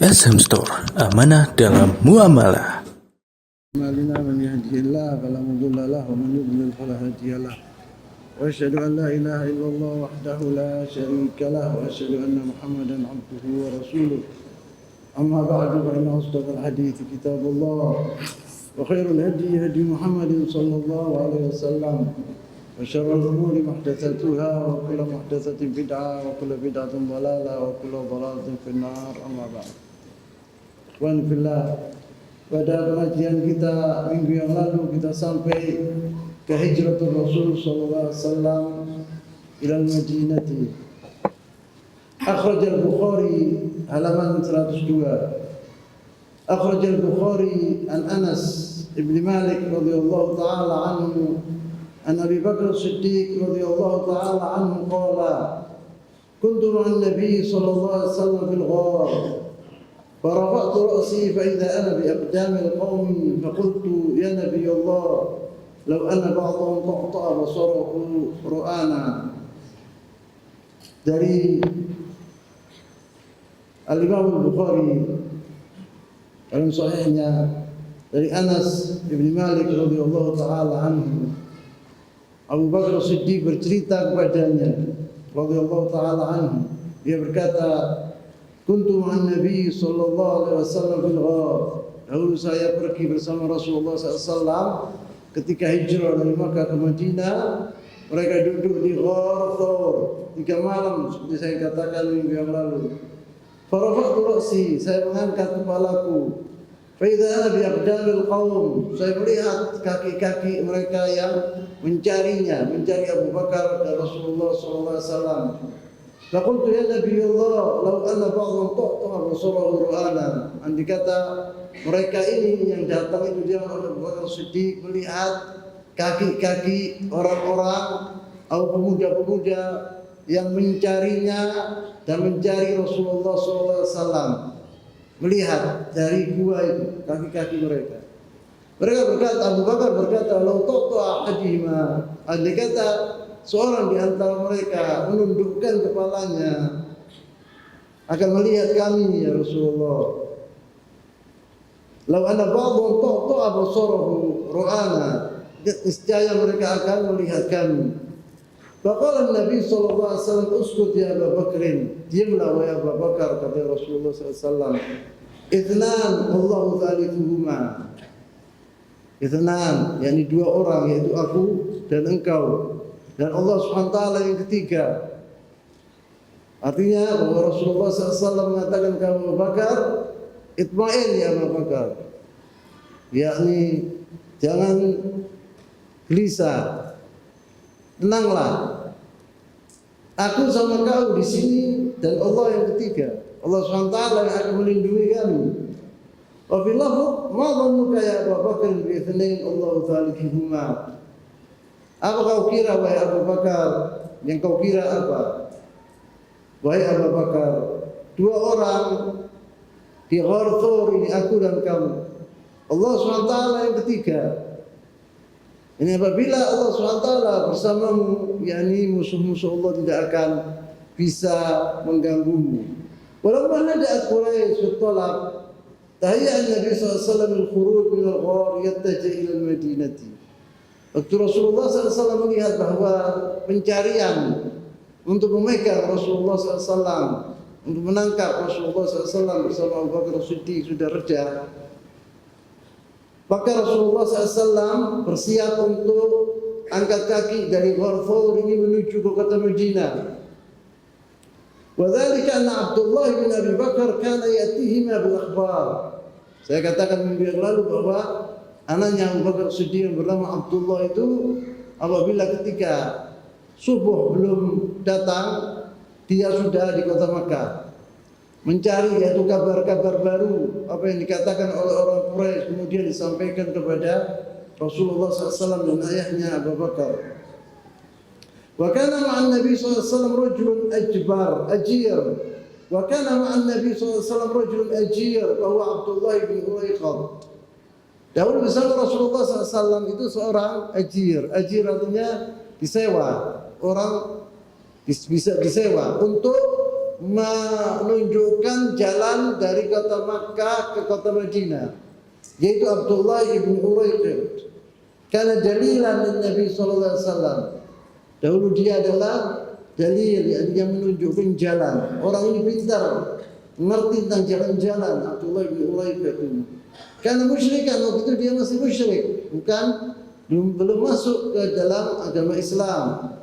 SM Store, amanah dalam muamalah. أعمالنا من يهده الله فلا مضل له ومن يضلل فلا هادي له وأشهد أن لا إله إلا الله وحده لا شريك له وأشهد أن محمدا عبده ورسوله أما بعد فإن أصدق الحديث كتاب الله وخير الهدي هدي محمد صلى الله عليه وسلم وشر الأمور محدثاتها وكل محدثة بدعة وكل بدعة ضلالة وكل ضلالة في النار أما بعد. Ikhwan fillah, pada pengajian kita minggu yang lalu kita sampai ke hijratul Rasul sallallahu alaihi wasallam ila al-Madinati. Akhraj al-Bukhari halaman 102. Akhraj al-Bukhari an Anas ibn Malik radhiyallahu ta'ala anhu an Abi Bakr as-Siddiq radhiyallahu ta'ala anhu qala kuntu ma'an nabiy sallallahu alaihi wasallam fil ghar فرفعت رأسي فإذا أنا بأقدام القوم فقلت يا نبي الله لو أن بعضهم تقطع بصره رؤانا. Dari Al-Imam Al-Bukhari dalam sahihnya dari Anas bin Malik radhiyallahu taala anhu, Abu Bakar Siddiq bercerita kepadanya radhiyallahu taala anhu, dia berkata, kuntu ma'an Nabi sallallahu alaihi wasallam fil ghar. Dahulu saya pergi bersama Rasulullah SAW ketika hijrah dari Makkah ke Madinah. Mereka duduk di Ghar Thawr 3 malam seperti saya katakan minggu yang lalu. Farafa'tu ra'si, saya mengangkat kepalaku. Fa idza ana bi aqdamil qaum, saya melihat kaki-kaki mereka yang mencarinya, mencari Abu Bakar dan Rasulullah sallallahu alaihi wasallam. Laqultu ya Nabi Allah, law anna ba'dhum taqta'a basarahu ru'ana. Andai kata mereka ini yang datang itu dia Abu Bakar Siddiq melihat kaki-kaki orang-orang atau pemuda-pemuda yang mencarinya dan mencari Rasulullah SAW. Melihat dari gua itu kaki-kaki mereka. Mereka berkata, Abu Bakar berkata, law taqta'a ahadihima. Andai kata seorang di antara mereka menundukkan kepalanya akan melihat kami ya Rasulullah. Law anna ba'dhum taqta'a basarahu ru'ana, niscaya mereka akan melihat kami. Faqala Nabi sallallahu alaihi wasallam, uskut ya Abu Bakr, diamlah wahai Abu Bakar, kata Rasulullah sallallahu alaihi wasallam. Itsnan Allahu thalithuhuma. Itsnan, yakni 2 orang, yaitu aku dan engkau. Dan Allah SWT yang ketiga. Artinya bahwa Rasulullah SAW mengatakan kepada Abu Bakar, itma'in ya Abu Bakar, yakni jangan gelisah, tenanglah. Aku sama kau di sini dan Allah yang ketiga. Allah SWT yang akan melindungi kami. Wa fil lafz ma dhannuka ya Abu Bakar bi itsnain Allahu thalithuhuma. Apa kau kira wahai Abu Bakar? Yang kau kira apa? Wahai Abu Bakar, 2 orang di Ghar Thawr ini, aku dan kamu. Allah SWT yang ketiga. Ini apabila Allah SWT bersamamu, yakni musuh-musuh Allah tidak akan bisa mengganggumu. Walaupun ada Quraisy bertolak, tahiyya Nabi SAW al-khuruj min al-ghar yattaji ila al-Madinati. Waktu Rasulullah SAW melihat bahwa pencarian untuk memegang Rasulullah SAW, untuk menangkap Rasulullah SAW bersama Abu Bakar Siddiq sudah reda, maka Rasulullah SAW bersiap untuk angkat kaki dari Ghar Thawr ini menuju ke kota Madinah. Wa dzalika anna Abdullah bin Abi Bakar kana ya'tihima bil akhbar. Saya katakan minggu yang lalu bahwa anaknya Abu Bakar Siddiq yang bernama Abdullah itu apabila ketika subuh belum datang, dia sudah di kota Makkah mencari yaitu kabar-kabar baru, apa yang dikatakan oleh orang Quraisy kemudian disampaikan kepada Rasulullah SAW dan ayahnya Abu Bakar. Wa kana ma'an Nabi SAW rajulun ajir. Wa kana ma'an Nabi SAW rajulun ajir, bahwa Abdullah bin Uraiqah. Dahulu bersama Rasulullah SAW itu seorang ajir. Ajir artinya disewa. Orang bisa disewa untuk menunjukkan jalan dari kota Makkah ke kota Madinah, yaitu Abdullah ibn Uraiqid. Karena dalilan Nabi sallallahu alaihi wasallam. Dahulu dia adalah dalil yang menunjukkan jalan. Orang ini pintar, mengerti tentang jalan-jalan. Abdullah bin Uraiqid ini. Karena musyrikan waktu itu dia masih musyrik, belum masuk ke dalam agama Islam.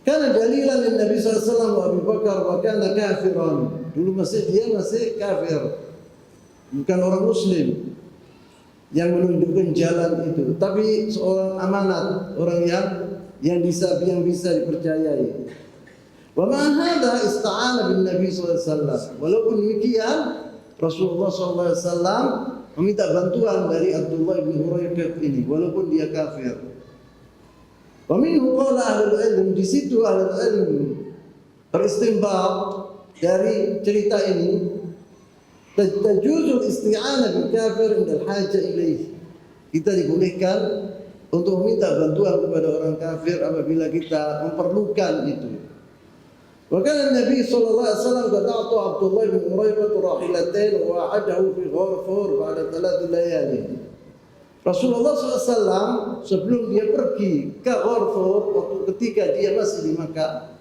Karena dalilan Nabi SAW wa Abu Bakar wa kana kafiran. Dulu dia masih kafir, bukan orang Muslim yang menunjukkan jalan itu, tapi seorang amanat, orang yang bisa dipercayai. Wa ma hadha ista'ana bin Nabi sallallahu alaihi wasallam. Walaupun demikian, Rasulullah sallallahu alaihi wasallam meminta bantuan dari Abdullah bin Uraiqid ini walaupun dia kafir. Wa minhu qala ahlul ilm, di situ ahlul ilm beristinbat dari cerita ini, tajuzul isti'anah bil kafir indal haja ilaih. Kita dibolehkan untuk meminta bantuan kepada orang kafir apabila kita memerlukan itu. Wa kana Nabi sallallahu alaihi wasallam qad a'ta Abdullah bin Uraiqid rahilatain wa wa'adahu fi ghar Thawr ba'da 3 layali. Rasulullah SAW sebelum dia pergi ke Ghar Thawr, waktu ketika dia masih di Makkah,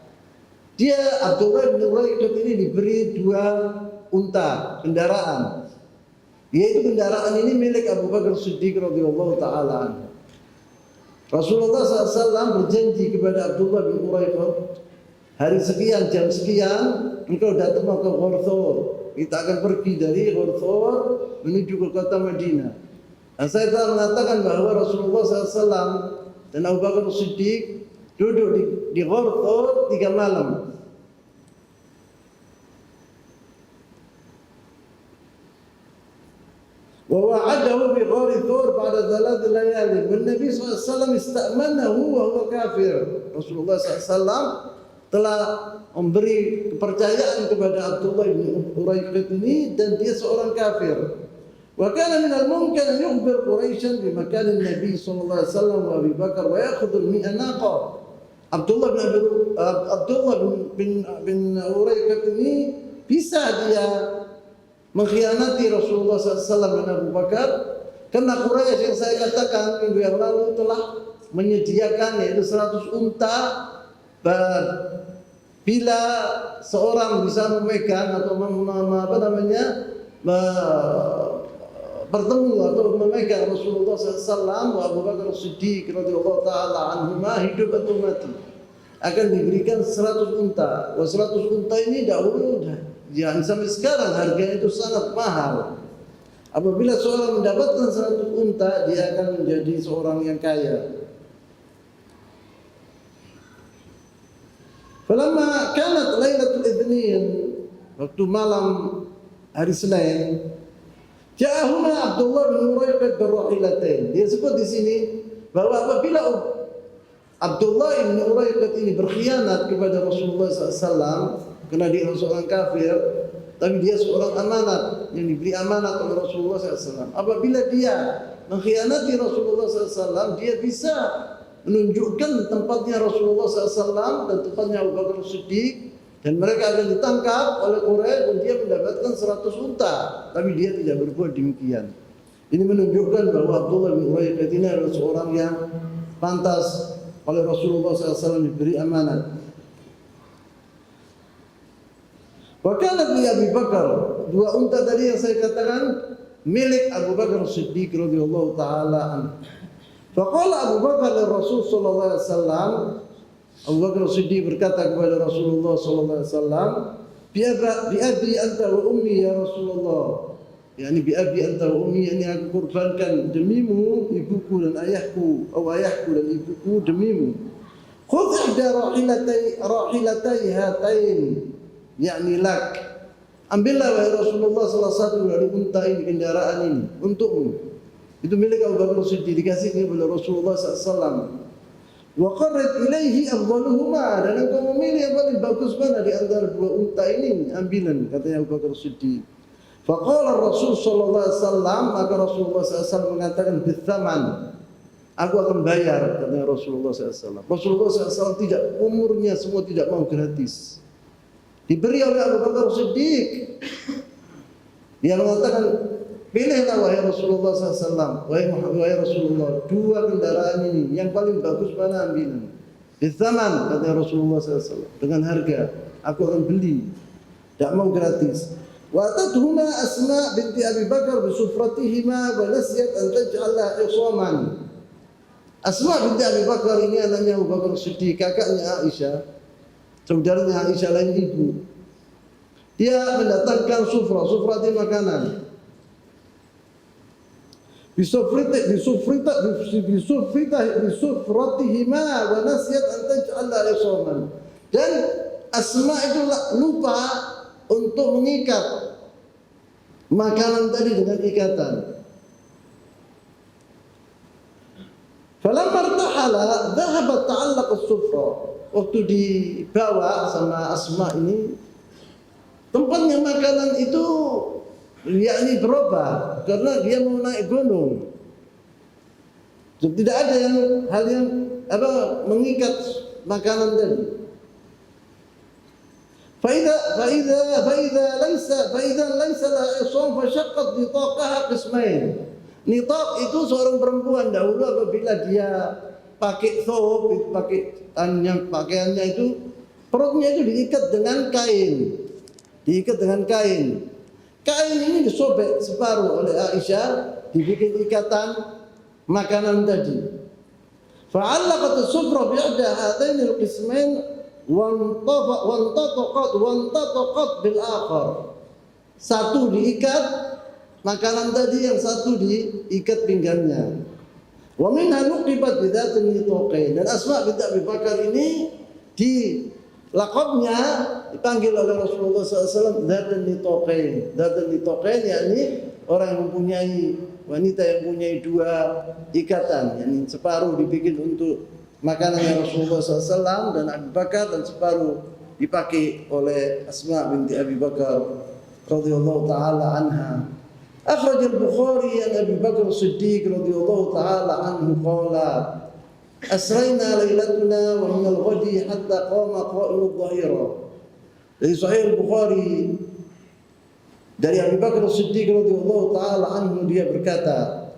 Abdullah bin Uraiqid ini diberi 2 unta kendaraan, yaitu kendaraan ini milik Abu Bakar Siddiq radhiyallahu taala anhu. Rasulullah SAW berjanji kepada Abdullah bin Uraiqid, hari sekian, jam sekian, engkau datang ke Ghar Thawr. Kita akan pergi dari Ghar Thawr menuju ke kota Madinah. Dan saya telah mengatakan bahwa Rasulullah SAW dan Abu Bakar Siddiq duduk di Ghar Thawr 3 malam. Wa wa'adahu bi Ghar Thawr ba'da 3 layali. Dan Nabi SAW istamanahu wa huwa kafir. Rasulullah SAW telah memberi kepercayaan kepada Abdullah bin Uraiqid ini dan dia seorang kafir. Wa kana min al-mumkin an yukhbir Quraisy bi makan Nabi sallallahu alaihi wasallam wa Abu Bakar wa ya'khudhu al-mi'a naqa. Abdullah bin Uraiqid ini bisa dia mengkhianati Rasulullah SAW dan Abu Bakar, karena Quraisy yang saya katakan minggu yang lalu telah menyediakan yaitu 100 unta. Bila seorang bisa memegang atau bertemu atau memegang Rasulullah SAW wa Abu Bakar Siddiq radhiyallahu taala anhuma, hidup atau mati, akan diberikan 100 unta. 100 unta ini dahulu jangan sampai sekarang harganya itu sangat mahal. Apabila seorang mendapatkan 100 unta, dia akan menjadi seorang yang kaya. Falamma kanat lailatul itsnin, waktu malam hari Senin, ja'ahuna Abdullah bin Uraiqid birrahilatain. Dia sebut di sini bahwa apabila Abdullah bin Uraiqid ini berkhianat kepada Rasulullah SAW, karena dia seorang kafir, tapi dia seorang amanat yang diberi amanat oleh Rasulullah SAW. Apabila dia mengkhianati Rasulullah SAW, dia bisa menunjukkan tempatnya Rasulullah SAW dan tempatnya Abu Bakar Siddiq, dan mereka akan ditangkap oleh Quraisy dan dia mendapatkan 100 unta, tapi dia tidak berbuat demikian. Ini menunjukkan bahwa Abdullah bin Uraiqid ini adalah seorang yang pantas oleh Rasulullah SAW diberi amanat. Wakala bi Abu Bakar, 2 unta tadi yang saya katakan milik Abu Bakar Siddiq radhiyallahu taala anhu. Faqala Abu Bakar li Rasul sallallahu alaihi wasallam, Abu Bakar Siddiq berkata kepada Rasulullah sallallahu alaihi wasallam, bi abi anta wa ummi ya Rasulullah. Yani bi abi anta wa ummi, yani aku kurbankan demimu ibuku dan ayahku, atau ayahku dan ibuku demimu. Khudh ihda rahilatai hatain, yakni lak. Ambillah wahai Rasulullah salah satu dari unta ini, kendaraan ini untukmu. Itu milik Abu Bakar Siddiq, dikasih kepada Rasulullah SAW. Wa qarrat ilaihi afdaluhuma, dan engkau memilih yang paling bagus mana di antara 2 unta ini, ambilan, katanya Abu Bakar Siddiq. Faqala Rasul sallallahu alaihi wasallam, maka Rasulullah SAW mengatakan bithaman, aku akan bayar, katanya Rasulullah SAW. Rasulullah SAW tidak, umurnya semua tidak mau gratis. Diberi oleh Abu Bakar Siddiq. Dia mengatakan, pilihlah wahai Rasulullah SAW, wahai Rasulullah, dua kendaraan ini, yang paling bagus mana ambilin? Bithaman, katanya Rasulullah SAW, dengan harga, aku akan beli, tidak mau gratis. Wa tadhuma Asma binti Abi Bakar bisufratihima wa nasiyat an taj'alha isoman. Asma binti Abi Bakar ini anaknya Abu Bakar Siddiq, kakaknya Aisyah, saudaranya Aisyah lain ibu. Dia mendatangkan sufrah itu makanan. Bisufratihima wa nasiyat an taj'alha isoman. Dan Asma itu lupa untuk mengikat makanan tadi dengan ikatan. Falamma irtahala dhahabat ta'allaq as-sufra. Waktu dibawa sama Asma ini, tempatnya makanan itu yakni berubah karena dia mau naik gunung. Tidak ada hal yang mengikat makanan tadi. فإذا ليس لها عصام فشقت نطاقها قسمين. Nitaq itu seorang perempuan dahulu apabila dia pakai thawb, pakai pakaiannya itu, perutnya itu diikat dengan kain. Kain ini disobek separuh oleh Aisyah, dibikin ikatan makanan tadi. Fa'allaqat as-sufra bi'ihda hadaini al-qismain wantaqat bil akhar. Satu diikat makanan tadi, yang satu diikat pinggangnya. Wa minha nuqibat bidatin nitaqain. Dan Asma binti Abi Bakar ini di laqabnya dipanggil oleh Rasulullah SAW dzatun nitaqain. Dzatun nitaqain yakni orang yang mempunyai, wanita yang mempunyai dua ikatan, yakni separuh dibikin untuk makanannya Rasulullah SAW dan Abu Bakar, dan separuh dipakai oleh Asma binti Abi Bakar radhiyallahu taala anha. Akhraj al-Bukhari an Abi Bakar Siddiq radhiyallahu taala anhu qala asrayna lailatuna wa min al-ghadi hatta qama qa'im adh-dhahira. Dari Sahih al-Bukhari dari Abi Bakar Siddiq radhiyallahu taala anhu, dia berkata,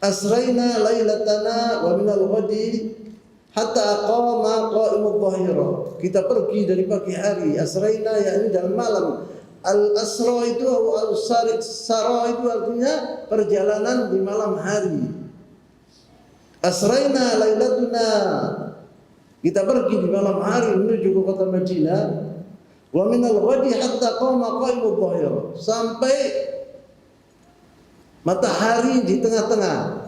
asrayna lailatana wa min al-ghadi hatta qama qa'im adh-dhahira. Kita pergi dari pagi hari. Asrayna yakni dalam malam. Al-asra itu al-sara itu artinya perjalanan di malam hari. Asrayna lailatuna, kita pergi di malam hari menuju ke kota Madinah. Wa min al-ghadi hatta qama qa'im adh-dhahira, sampai matahari di tengah-tengah.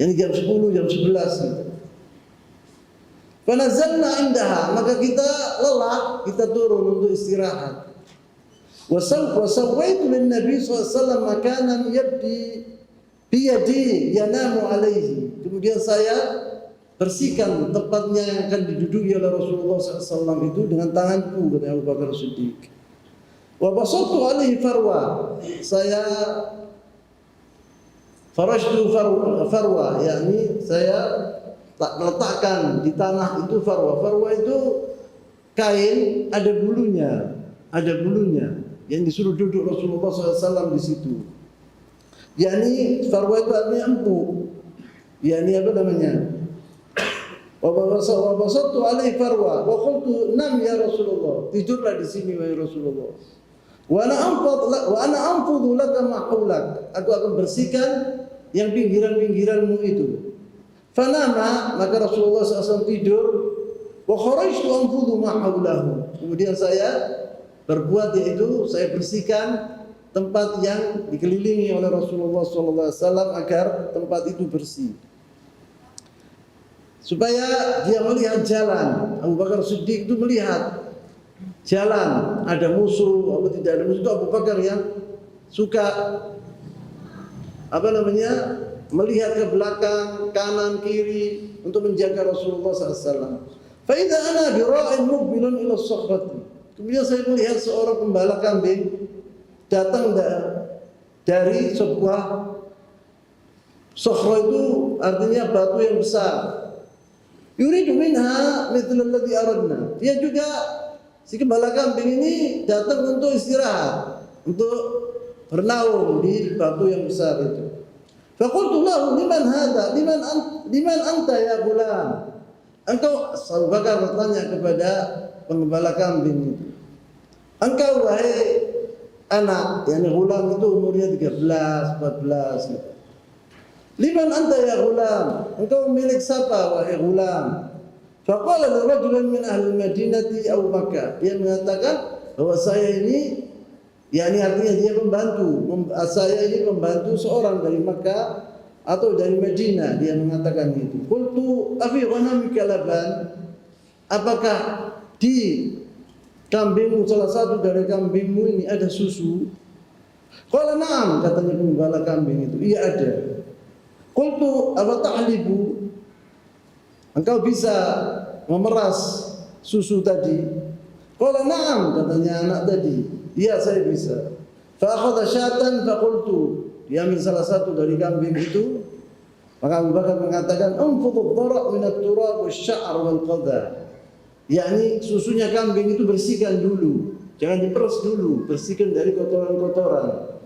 Yang jam 10, jam 11 gitu. Fanazalna indaha, maka kita lelah, kita turun untuk istirahat. Wa sawwaitu lin Nabi SAW makanan yabdi biyadi yanamu alaihi. Kemudian saya bersihkan tempatnya yang akan diduduki oleh Rasulullah SAW itu dengan tanganku, kata Abu Bakar Siddiq. Wa basattu alaihi farwa, saya farashtu farwa, yakni saya letakkan di tanah itu farwa. Farwa itu kain, ada bulunya, yang disuruh duduk Rasulullah SAW di situ. Yani farwa itu artinya empuk. Yani apa namanya? Wa basattu alaihi farwa wa qultu nam ya Rasulullah, tidurlah di sini wahai Rasulullah. Wa ana anfudhu laka ma haulak, aku akan bersihkan yang pinggiran-pinggiranmu itu. Fanama, maka Rasulullah SAW tidur. Wa kharajtu anfudhu ma haulahu, kemudian saya berbuat, yaitu saya bersihkan tempat yang dikelilingi oleh Rasulullah SAW agar tempat itu bersih, supaya dia melihat jalan. Abu Bakar Siddiq itu melihat jalan, ada musuh atau tidak ada musuh. Itu Abu Bakar yang suka melihat ke belakang, kanan, kiri untuk menjaga Rasulullah SAW. Fa idza ana bi ra'in muqbilun ila as-sakhrati. Kemudian saya melihat seorang pembala kambing datang dari sebuah Sokhra itu artinya batu yang besar. Yuridu minha mithla alladhi aradna. Dia juga, si gembala kambing ini datang untuk istirahat, untuk bernaung di batu yang besar itu. Faqultu lahu liman hadha? Liman anta ya gulam? Engkau, Abu Bakar bertanya kepada penggembala kambing itu. Engkau wahai anak, yang gulam itu umurnya 13, 14 gitu. Liman anta ya gulam? Engkau milik siapa wahai gulam? Faqala lirajulin min ahli Madinati Abu Bakar. Dia mengatakan bahwa saya ini, yakni artinya dia saya ini membantu seorang dari Makkah atau dari Madinah. Dia mengatakan itu. Qultu afi ghanamika laban? Apakah di kambingmu, salah satu dari kambingmu ini ada susu? Qala na'am, katanya penggembala kambing itu. Iya ada. Qultu apa ta'libu? Engkau bisa memeras susu tadi? Qala na'am, katanya anak tadi. Iya, saya bisa. Fa akhadha syatan fa qultu, dia ambil salah satu dari kambing itu. Maka Abu Bakar mengatakan, "Anfudhu ad-dara' min at-turab wash-sha'r wal-qadha." Yakni susunya kambing itu bersihkan dulu, jangan diperas dulu, bersihkan dari kotoran-kotoran.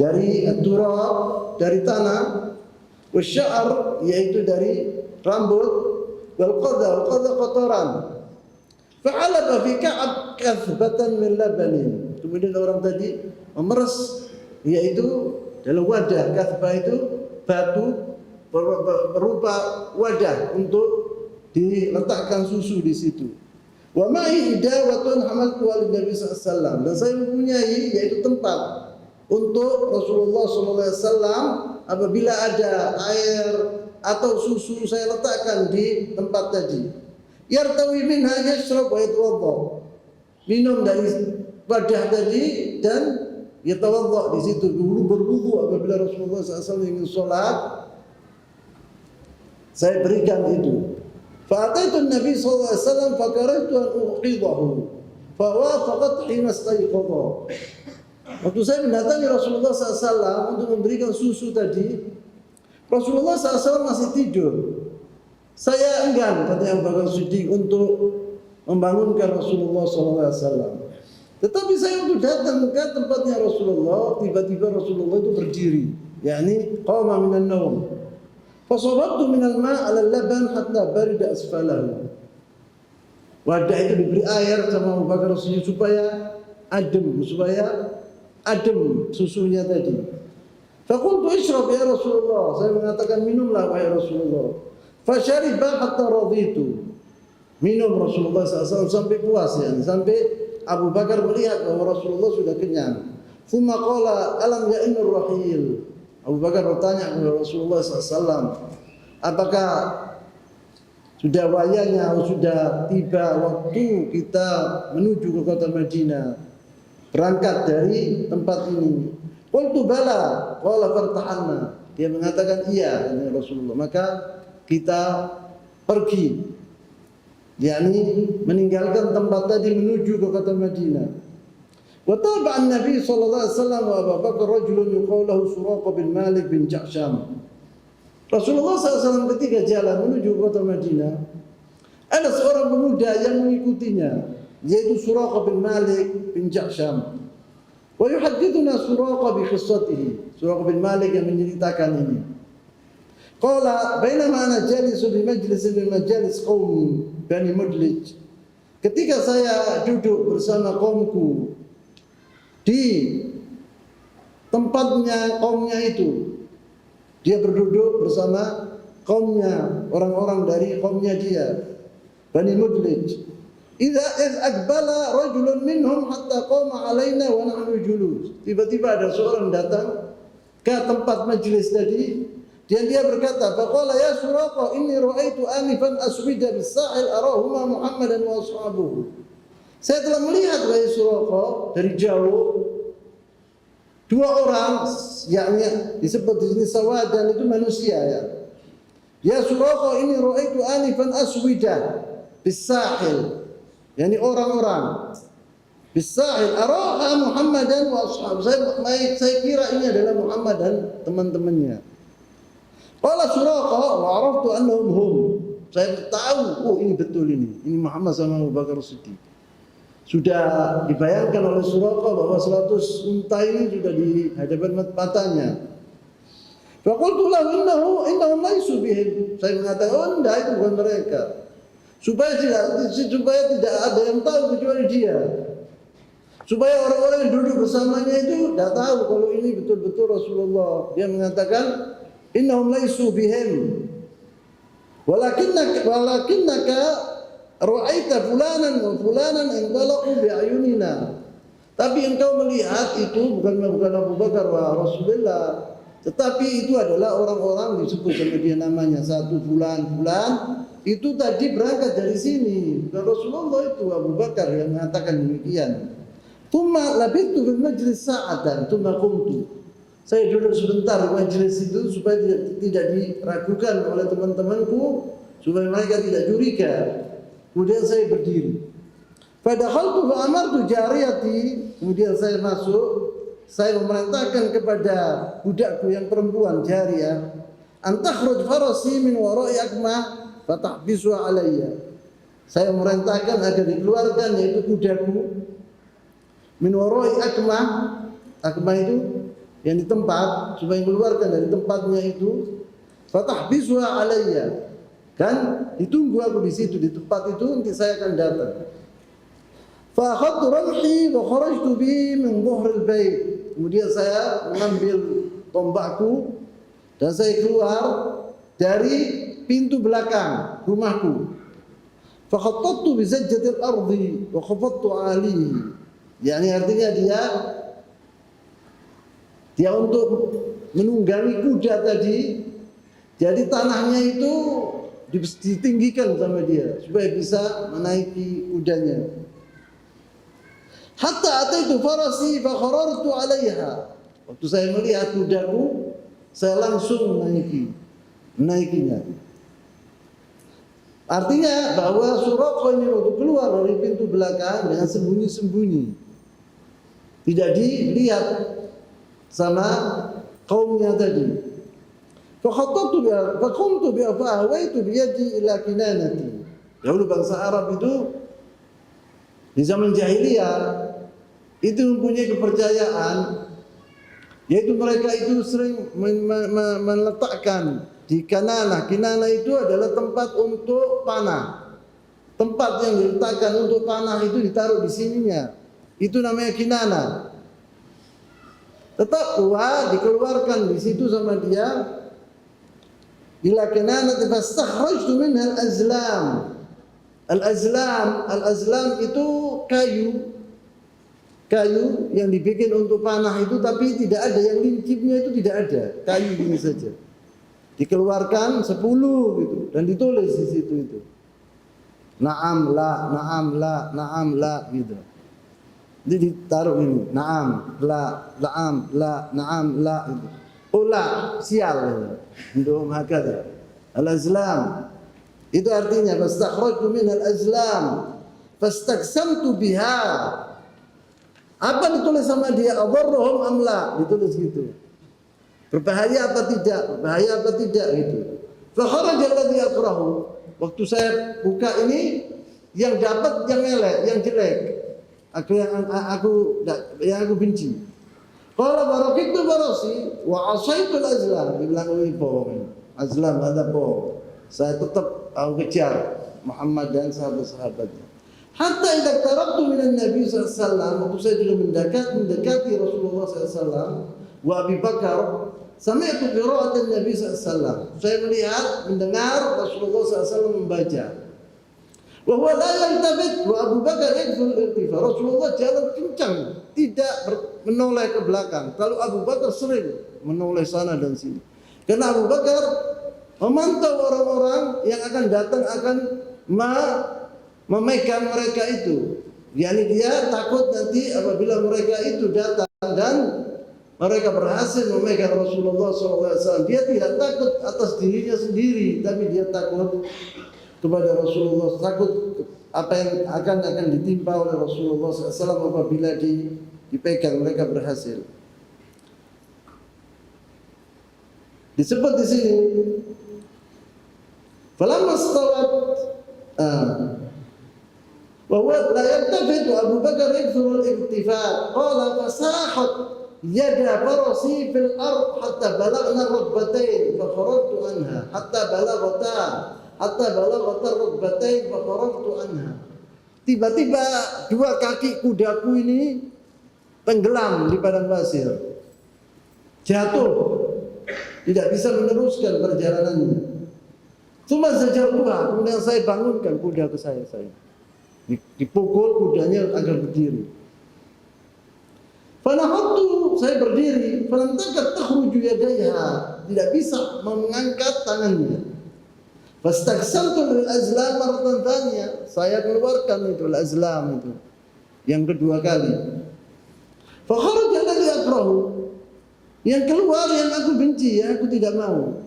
Dari at-turab, dari tanah, wash-sha'r yaitu dari rambut, wal-qadha kotoran. Fa'alaba fi ka'ab kathbatan min labanin. Kemudian orang tadi memeras, yaitu dalam wadah. Kathbah itu batu berupa wadah untuk diletakkan susu di situ. Wa ma'i idawatun hamaltu walid Nabi sallallahu alaihi wasallam. Dan saya mempunyai yaitu tempat untuk Rasulullah sallallahu alaihi wasallam apabila ada air atau susu saya letakkan di tempat tadi. Yartawi minha yashrab wa yatawadda. Minum dari wadah tadi dan yatawadda di situ, dulu berwudu apabila Rasulullah SAW ingin sholat. Saya berikan itu. Fa'ataitu Nabi SAW fakaraitu an uqidahu fawafaqat hina istayqadha. Waktu saya mendatangi Rasulullah SAW untuk memberikan susu tadi, Rasulullah SAW masih tidur. Saya enggan, katanya Abu Bakar Siddiq, untuk membangunkan Rasulullah SAW. Tetapi saya untuk datang ke tempatnya Rasulullah, tiba-tiba Rasulullah itu berdiri, yakni qama minan naum. Fasababtu minal ma' 'ala al-laban hatta barida asfalahu. Wadah itu diberi air sama Abu Bakar Siddiq supaya adem susunya tadi. Faqultu ishrab ya Rasulullah. Saya mengatakan minumlah wahai Rasulullah. Fasyariba hatta raditu. Minum Rasulullah SAW sampai puas, ya, sampai Abu Bakar melihat bahwa Rasulullah sudah kenyang. Tsumma qala alam ya'inur rahil. Abu Bakar bertanya kepada Rasulullah SAW, apakah sudah wayanya, sudah tiba waktu kita menuju ke kota Madinah, berangkat dari tempat ini? Qultu bala, qala fartahanna. Dia mengatakan iya, ya Rasulullah. Maka kita pergi, yakni meninggalkan tempat tadi menuju ke kota Madinah. Wa tabi'an Nabi sallallahu alaihi wasallam wa Abu Bakar rajulun yuqalu lahu Suraqah bin Malik bin Ja'sham. Rasulullah SAW ketika jalan menuju ke kota Madinah, ada seorang pemuda yang mengikutinya, yaitu Suraqah bin Malik bin Ja'sham. Wa yuhaddithuna Suraqah bi qissatihi. Suraqah bin Malik yang menceritakan ini. Qala bainama ana jalisun di majlis min majalis qaumi Bani Mudlij. Ketika saya duduk bersama kaumku di tempatnya kaumnya itu, dia berduduk bersama kaumnya, orang-orang dari kaumnya dia, Bani Mudlij. Idza aqbala rajulun minhum hatta qama alaina wa nahnu julus. Tiba-tiba ada seorang datang ke tempat majelis tadi. Dan dia berkata, faqala ya Suraqah inni ra'aitu anifan aswida bis-sahil arahuma Muhammadan wa ashabuhu. Saya telah melihat wahai Suraqah dari jauh dua orang, yakni disebut di sini sawadan itu manusia, ya. Ya Suraqah inni ra'aitu anifan aswida bis-sahil, yakni orang-orang bis-sahil araha Muhammadan wa ashabuhu. Saya kira ini adalah Muhammad dan teman-temannya. Qala Suraqa wa araftu annahum hum. Saya tahu, oh ini betul ini Muhammad sama Abu Bakar Siddiq. Sudah dibayangkan oleh Suraqa bahwa 100 unta ini sudah di hadapan matanya. Faqultu lahu innahum laisu bihim. Saya mengatakan, oh enggak, itu bukan mereka. Supaya tidak ada yang tahu kecuali dia. Supaya orang-orang yang duduk bersamanya itu tidak tahu kalau ini betul-betul Rasulullah. Dia mengatakan, innahum laisu bihim. Walakinnaka ra'aita fulanan wa fulanan intalaqu bi'ayunina. Tapi engkau melihat itu bukan Abu Bakar wa Rasulullah. Tetapi itu adalah orang-orang disebut sama dia namanya satu fulan itu tadi berangkat dari sini. Bukan Rasulullah, itu Abu Bakar yang mengatakan demikian. Thumma labitu fil majlis sa'atan thumma qumtu. Saya duduk sebentar di majlis itu supaya tidak diragukan oleh teman-temanku, supaya mereka tidak curiga. Kemudian saya berdiri. Fadakhaltu fa amartu jariyati. Kemudian saya masuk. Saya memerintahkan kepada budakku yang perempuan jariyah, antakhruj farasi min wara'i akmah fatahbisu alayya. Saya memerintahkan agar dikeluarkan yaitu kudaku min wara'i akmah. Akmah itu yang di tempat, supaya dikeluarkan dari tempatnya itu, fatahbisu alayya. Dan ditunggu aku di situ, di tempat itu, nanti saya akan datang. Fa akhadtu ramhi wa kharajtu bi min dhuhril bait. Kemudian saya mengambil tombakku dan saya keluar dari pintu belakang rumahku. Fa khattattu bi zajjatil ardi wa khafattu alihi. Yani artinya dia untuk menunggangi kuda tadi. Jadi tanahnya itu ditinggikan sama dia supaya bisa menaiki kudanya. Hatta ataitu farasi fa kharartu 'alaiha. Waktu saya melihat kudaku, saya langsung menaikinya. Artinya bahwa Suraqa ini waktu keluar dari pintu belakang dengan sembunyi-sembunyi. Tidak dilihat sama kaumnya tadi. Fa khattattu fa qumtu bi afawaitu bi yadi ila kinanati. Dahulu bangsa Arab itu di zaman jahiliyah itu mempunyai kepercayaan, yaitu mereka itu sering meletakkan di kinanah. Kinanah itu adalah tempat untuk panah. Tempat yang diletakkan untuk panah itu ditaruh di sininya. Itu namanya kinanah. Tetap dikeluarkan di situ sama dia. Ila kinanah fastakhrajtu minha al-azlam. Al-azlam itu kayu yang dibikin untuk panah itu, tapi tidak ada yang lincipnya, itu tidak ada, kayu ini saja. Dikeluarkan 10 gitu dan ditulis di situ itu. Naam la gitu. Jadi ditaruh ini, naam la gitu. Oh la, sial gitu. Untuk hakada. Al-azlam itu artinya fastakhrajtu minal azlam fastaksamtu biha. Apa ditulis sama dia? Adarruhum amla, ditulis gitu. Berbahaya apa tidak gitu. Fa kharaja alladhi akrahu. Waktu saya buka ini, yang dapat yang elek, yang jelek. Yang aku benci. Qala barakitu barasi wa asaitu al-azlam. Dibilang azlam ada bohong. Saya tetap kejar Muhammad dan sahabat-sahabatnya. Hatta idza qarabtu minan Nabi sallallahu alaihi wasallam, waktu saya sudah mendekati Rasulullah sallallahu alaihi wasallam wa Abi Bakar, sami'tu qira'atan Nabi sallallahu alaihi wasallam. Saya mendengar Rasulullah sallallahu alaihi wasallam membaca. Wa huwa la yaltabit wa Abu Bakar yakful irtifa. Rasulullah jalan kencang, tidak menoleh ke belakang. Kalau Abu Bakar sering menoleh sana dan sini. Karena Abu Bakar memantau orang-orang yang akan datang, akan memegang mereka itu. Yani dia takut nanti apabila mereka itu datang dan mereka berhasil memegang Rasulullah SAW. Dia tidak takut atas dirinya sendiri, tapi dia takut kepada Rasulullah, takut apa yang akan ditimpa oleh Rasulullah SAW apabila dipegang mereka berhasil. Disebut di sini. Falamma stawat wa huwa la yaltafit Abu Bakar yakthuru al-iltifat qala fasahat yada farasi fil ard hatta balagna rukbatain fa kharajtu anha hatta balagata rukbatain fa kharajtu anha. Tiba-tiba dua kaki kudaku ini tenggelam di padang pasir, jatuh, tidak bisa meneruskan perjalanannya. Cuma saja kemudian saya bangunkan kuda ke saya dipukul kudanya agar berdiri. Fanahatu, saya berdiri, falantakat takhruju yadayha, tidak bisa mengangkat tangannya. Fastaghsaltu bil azlam marratan tsaniyah, saya keluarkan itu al-azlam itu yang kedua kali. Fa kharaja alladhi akrahu, yang keluar yang aku benci, yang aku tidak mau.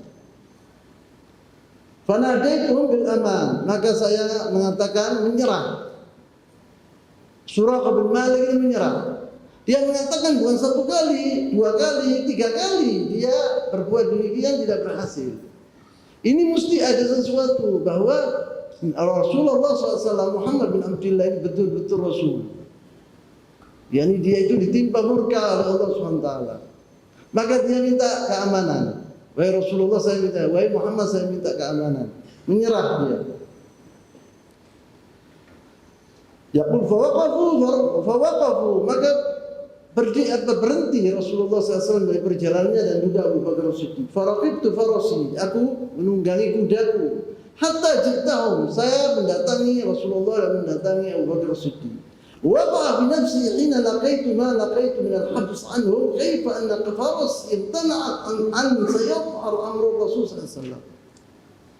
Fanadaituhum bil aman, maka saya mengatakan menyerah. Suraqah bin Malik ini menyerah. Dia mengatakan bukan satu kali, dua kali, tiga kali dia berbuat demikian tidak berhasil. Ini mesti ada sesuatu bahwa Rasulullah SAW Muhammad bin Abdullah ini betul-betul Rasul. Yani dia itu ditimpa murka oleh Allah SWT. Maka dia minta keamanan. Wahai Rasulullah saya minta, wahai Muhammad saya minta keamanan. Menyerah dia. Yaqul fawaqafu, maka berhenti Rasulullah SAW dari perjalanannya dan juga Abu Bakar Siddiq. Faraqibtu farasi, aku menunggangi kudaku. Hatta jitahum, saya mendatangi Rasulullah dan mendatangi Abu Bakar Siddiq. Waqa bi nafsi hina laqaitu ma laqaitu min al-habs anhum kaifa anna faras imtana'at an sayaf'al amru Rasul SAW.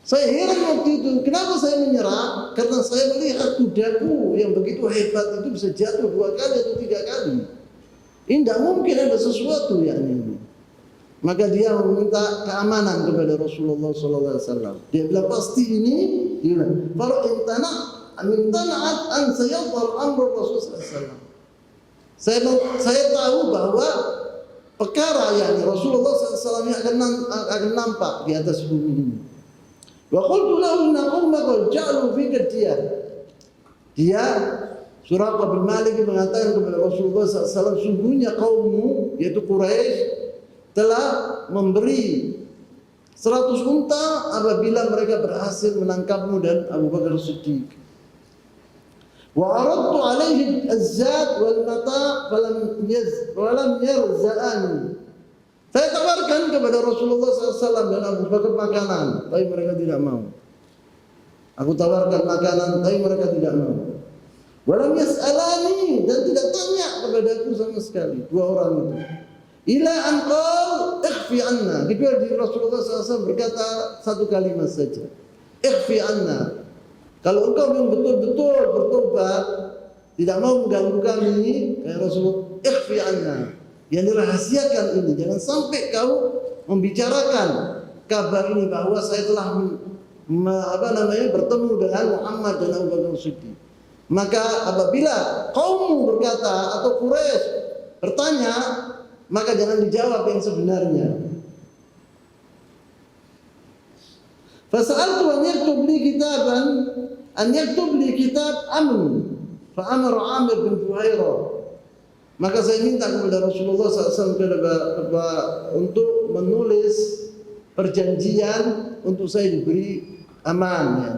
Saya heran waktu itu, kenapa saya menyerah? Karena saya melihat kudaku yang begitu hebat itu bisa jatuh dua kali atau tiga kali. Ini tidak mungkin ada sesuatu yang ini. Maka dia meminta keamanan kepada Rasulullah SAW. Dia bilang pasti ini. Dia bilang, "Faro imtana'at an sayaf'al amru Rasul SAW." Saya tahu bahwa perkara yang Rasulullah SAW akan nampak di atas bumi ini. Wa qultu lahu inna qaumaka ja'alu fika dia Suraqah bin Malik mengatakan kepada Rasulullah SAW, sungguhnya kaummu yaitu Quraisy telah memberi 100 unta apabila mereka berhasil menangkapmu dan Abu Bakar Siddiq. Wa aradtu alaihi az-zad wal mata falam yarza'ani. Saya tawarkan kepada Rasulullah SAW dan Abu Bakar makanan, tapi mereka tidak mau. Aku tawarkan makanan, tapi mereka tidak mau. Walam yas'alani, dan tidak tanya kepadaku sama sekali. Dua orang itu. Ila an qal ikhfi anna. Kedua di Rasulullah SAW berkata satu kalimat saja. Ikhfi anna. Kalau engkau yang betul-betul bertobat, tidak mau mengganggu kami, kayak Rasulullah, ikhfi anna. Yang dirahasiakan ini, jangan sampai kau membicarakan kabar ini bahwa saya telah bertemu dengan Muhammad dan Abu Bakar Siddiq. Maka apabila kaummu berkata atau Quraisy bertanya, maka jangan dijawab yang sebenarnya. Fasa'altu an yaktub li kitab amn, fa amara Amir bin Fuhairah. Maka saya minta kepada Rasulullah SAW untuk menulis perjanjian untuk saya diberi aman, ya.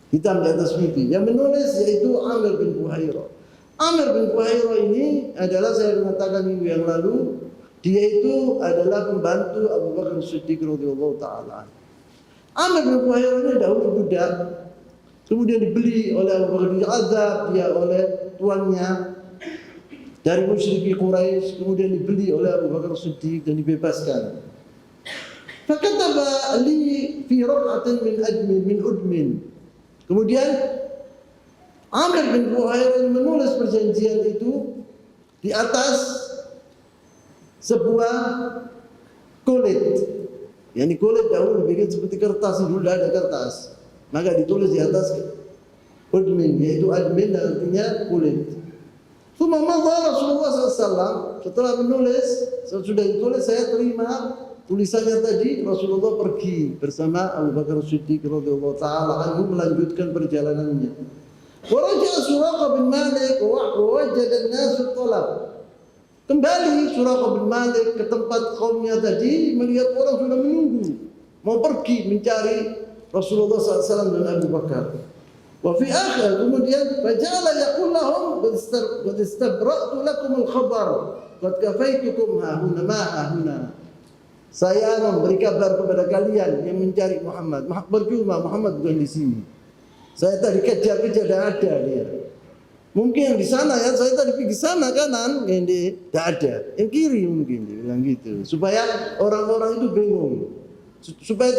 Hitam di atas putih. Yang menulis yaitu Amir bin Fuhairah. Amir bin Fuhairah ini adalah, saya mengatakan minggu yang lalu, dia itu adalah pembantu Abu Bakar Siddiq radhiyallahu taala. Amir bin Fuhairah ini dahulu budak, kemudian dibeli oleh Abu Bakar, diazab dia oleh tuannya dari musyrikin Quraisy, kemudian dibeli oleh Abu Bakar Siddiq dan dibebaskan. Fakataba li fi raq'atin min udmin. Kemudian Amir bin Fuhairah menulis perjanjian itu di atas sebuah kulit. Yani kulit dahulu dibikin seperti kertas, dulu ada kertas. Maka ditulis di atas udmin, yaitu admin artinya kulit. Rasulullah SAW setelah menulis, sudah ditulis, saya terima tulisannya tadi Rasulullah pergi bersama Abu Bakar Siddiq radhiyallahu taala anhu melanjutkan perjalanannya. Wa raja'a Suraqah bin Malik wa wajada an-nas talab. Kembali Suraqah bin Malik ke tempat kaumnya tadi, melihat orang sudah menunggu mau pergi mencari Rasulullah SAW dan Abu Bakar. Wa fi akhir kemudian faja'ala yaqul lahum qad istabra'tu lakum al-khabar qad kafaitukum hahuna ma hahuna. Saya memberi kabar kepada kalian yang mencari Muhammad. Percuma, Muhammad bukan di sini. Saya tadi kejar-kejar, tidak ada dia. Mungkin yang di sana ya, saya tadi pergi sana kanan, yang di tidak ada. Yang kiri mungkin dia bilang gitu. Supaya orang-orang itu bingung. Supaya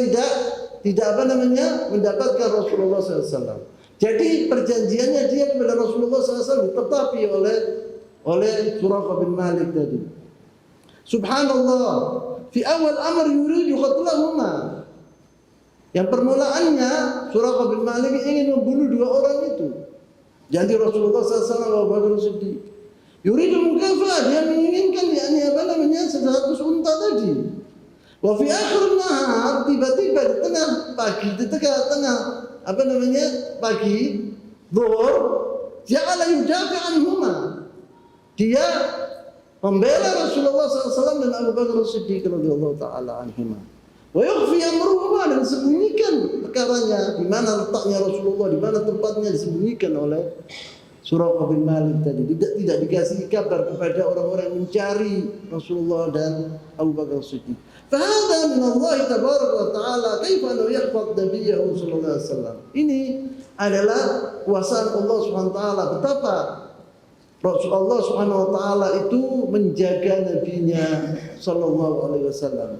tidak apa namanya mendapatkan Rasulullah SAW. Jadi perjanjiannya dia kepada Rasulullah SAW ditetapi oleh Suraqah bin Malik tadi. Subhanallah. Fi awal amr yuridu qatlahuma. Yang permulaannya Suraqah bin Malik ingin membunuh dua orang itu. Jadi Rasulullah SAW Abu Bakar Siddiq. Yuridu mukafah, dia menginginkan yakni apa namanya 100 unta tadi. Wa fi akhir nahar tiba-tiba di tengah pagi, di tengah apa namanya pagi, zuhur, ja'ala yudafi anhuma. Dia membela Rasulullah SAW dan Abu Bakar Siddiq radhiyallahu taala anhuma. Wa yukhfi amruhuma, dan sembunyikan perkaranya, di mana letaknya Rasulullah, di mana tempatnya disembunyikan oleh Suraqah bin Malik tadi. Tidak dikasih kabar kepada orang-orang yang mencari Rasulullah dan Abu Bakar Siddiq. Fahada min Allah tabaraka wa taala kaifa an yahfaz nabiyyahu sallallahu alaihi wasallam. Ini adalah kuasa Allah Subhanahu wa taala, betapa Rasulullah Subhanahu wa taala itu menjaga nabinya sallallahu alaihi wasallam.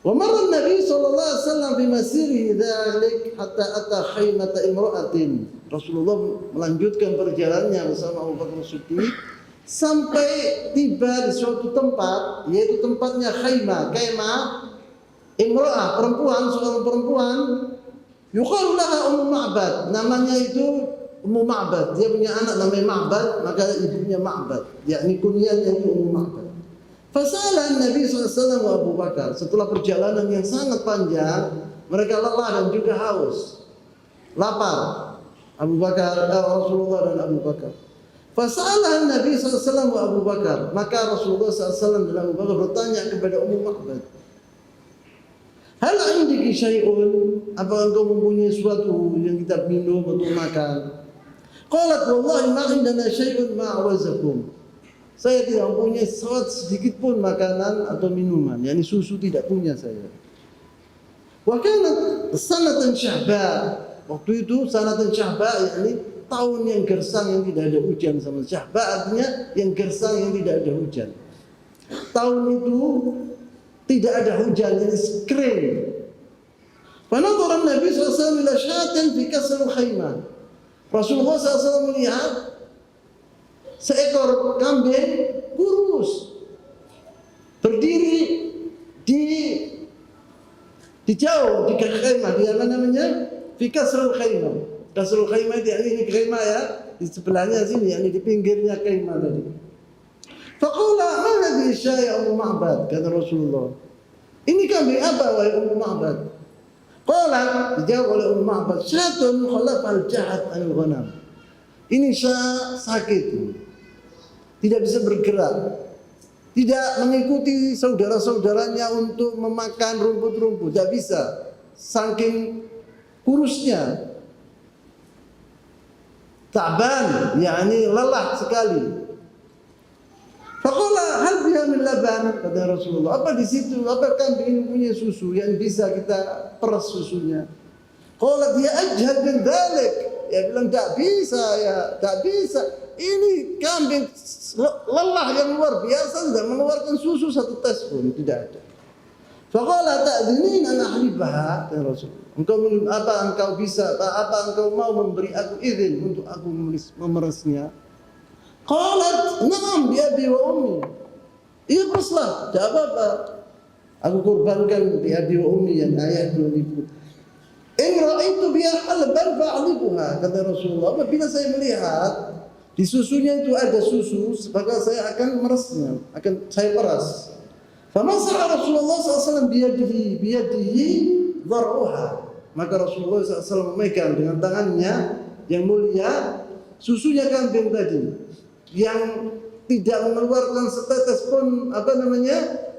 Wa marra Nabi sallallahu alaihi wasallam bi masirihi dzalik hatta ata khaymata imra'atin. Rasulullah melanjutkan perjalanannya bersama Abu Bakar Siddiq sampai tiba di suatu tempat, yaitu tempatnya khaymah imra'ah, seorang perempuan, yuqalu laha Ummu Ma'bad, namanya itu Ummu Ma'bad. Dia punya anak namanya Ma'bad, maka ibunya Ma'bad, yakni kunyahnya itu Ummu Ma'bad. Fasala Nabi SAW wa Abu Bakar. Setelah perjalanan yang sangat panjang, mereka lelah dan juga haus, lapar. Abu Bakar, Rasulullah dan Abu Bakar. Fasala Nabi SAW wa Abu Bakar. Maka Rasulullah SAW dan Abu Bakar bertanya kepada Ummu Ma'bad, hal indiki syai'un? Apakah engkau mempunyai sesuatu yang kita minum atau makan? Qalat wallahi ma indana syai'un ma'awazakum. Saya tidak mempunyai sesuatu sedikit pun makanan atau minuman, yakni susu tidak punya saya. Wa kanat sanatan syahba. Waktu itu sanatan syahba yakni tahun yang gersang yang tidak ada hujan sama. Syahba artinya yang gersang yang tidak ada hujan. Tahun itu tidak ada hujan, jadi kering. Fanadhara Nabi SAW ila syatin fi kasr khaymah. Rasulullah SAW melihat seekor kambing kurus berdiri di jauh di khaymah. Di mana namanya? Fi kasr khaymah. Kasr khaymah ini khaymah ya, di sebelahnya sini, yakni di pinggirnya khaymah tadi. Faqala ma hadhihi syai' Ummu Ma'bad, kata Rasulullah. Ini kambing apa wahai Ummu Ma'bad? Qala, dijawab oleh Ummu Ma'bad, syatun khalafal jahat anil ghanam. Ini sakit, tidak bisa bergerak, tidak mengikuti saudara-saudaranya untuk memakan rumput-rumput, tidak bisa, saking kurusnya. Ta'ban, yakni lelah sekali. Faqala hal biha min laban, kata Rasulullah. Apa di situ? Apa kambing ini punya susu yang bisa kita peras susunya? Qala dia ajhad min dzalik. Dia bilang tak bisa ya, tak bisa. Ini kambing lelah yang luar biasa, tidak mengeluarkan susu satu tes pun, tidak ada. Faqala ta'dinin an ahlibaha, kata Rasulullah. Apa engkau mau memberi aku izin untuk aku memerasnya? Qalat, na'am bi abi wa ummi. Iya, peraslah, tidak apa-apa. Aku korbankan bi abi wa ummi, yang ayah dan ibu. In ra'aitu biha halban fa'alibuha, kata Rasulullah. Apabila saya melihat di susunya itu ada susu, maka saya akan merasnya, akan saya peras. Famasaha Rasulullah SAW biyadihi dhar'uha. Maka Rasulullah SAW memegang dengan tangannya yang mulia susunya kambing tadi yang tidak mengeluarkan setetes pun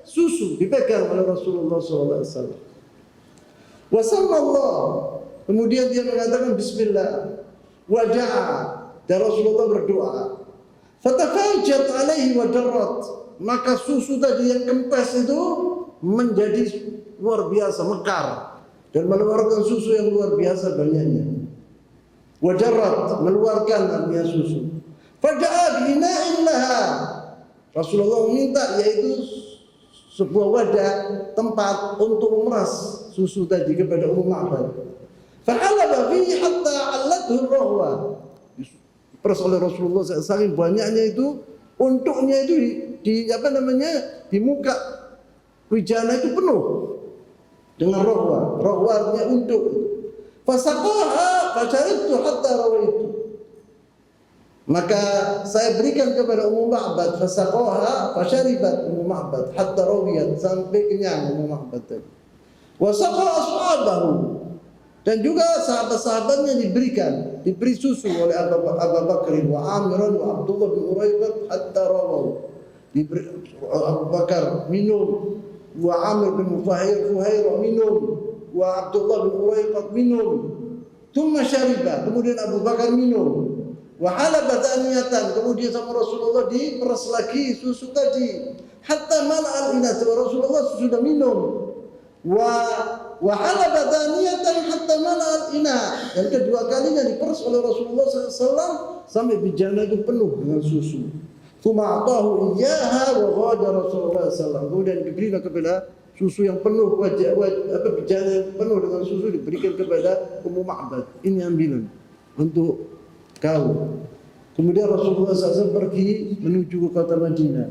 susu, dipegang oleh Rasulullah SAW. Wasallallahu, kemudian dia mengatakan Bismillah, waja'a, dan Rasulullah berdoa. Fatafajat alaihi wajarrat, maka susu tadi yang kempes itu menjadi luar biasa, mekar dan mengeluarkan susu yang luar biasa banyaknya. Wajarrat, meluarkan artinya susu. Faja'a bina'in laha, Rasulullah meminta yaitu sebuah wadah tempat untuk memeras susu tadi kepada Ummu Ma'bad. Fa'alaba fihi hatta 'allathu ar-rahwa. Peras oleh Rasulullah SAW banyaknya itu untuknya itu di muka wijana itu penuh dengan rahwa. Rahwa artinya untuk. Fasaqaha fasharibtu hatta rawaitu. Maka saya berikan kepada Ummu Ma'bad, fasaqaha fasharibat Ummu Ma'bad hatta rawiyat, sampai kenyang Ummu Ma'bad tadi. Wa saqa ashabahu, dan juga sahabat-sahabatnya diberi susu oleh Abu Bakar wa Amir wa Abdullah bin Uraiqat hatta rawaw. Abu Bakar minum, wa Amir bin Fuhair minum, wa Abdullah bin Uraiqat minum. Thumma syariba, kemudian Abu Bakar minum. Wa halaba thaniyatan, kemudian sama Rasulullah diperas lagi susu tadi hatta mala'al ina, Rasulullah sudah minum. Wa halaba thaniyatan hatta mala'al ina, dan kedua kalinya diperas oleh Rasulullah SAW sampai bijana itu penuh dengan susu. Tsumma atahu iyyaha wa ghada Rasulullah SAW, kemudian diberikan kepada susu yang penuh, bijana yang penuh dengan susu diberikan kepada Ummu Ma'bad. Ini ambilan untuk kau. Kemudian Rasulullah SAW pergi menuju ke kota Madinah.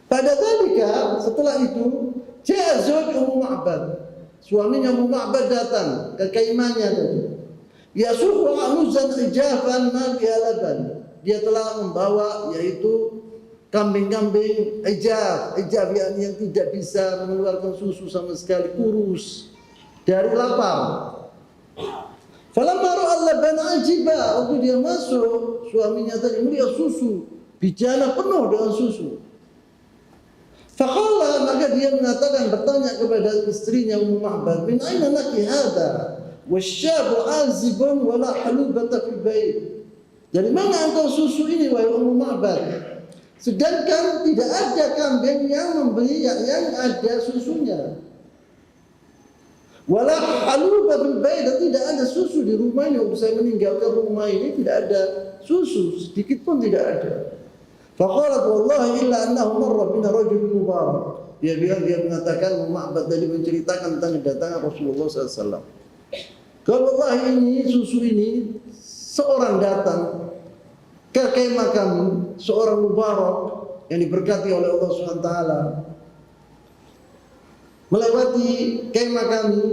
Pada ketika setelah itu, Ja'zud Ummu Ma'bad, suaminya Ummu Ma'bad datang ke keimannya tadi. Yasuhu anuzan ijafan ma bi'alaban. Dia telah membawa yaitu kambing-kambing ijaf yang tidak bisa mengeluarkan susu sama sekali, kurus dari lapar. Falamma ra'a al-laban ajiba, waktu dia masuk, suaminya tadi melihat susu, bijana penuh dengan susu. Faqala, maka dia mengatakan, bertanya kepada istrinya Ummu Ma'bad, min aina laki hadha wasyabu azibun wala halubata fil bait. Dari mana engkau susu ini wahai Ummu Ma'bad? Sedangkan tidak ada kambing yang membeli yang ada susunya. Wala haluba bil bait, dan tidak ada susu di rumah ini. Waktu saya meninggalkan rumah ini tidak ada susu, sedikit pun tidak ada. Faqalat wallahi illa annahu marra bina rajul mubarak. Dia mengatakan, Ma'bad tadi menceritakan tentang kedatangan Rasulullah SAW. Kalau wallahi ini susu ini seorang datang ke kemah kami, seorang mubarak yang diberkati oleh Allah SWT, melewati kemah kami.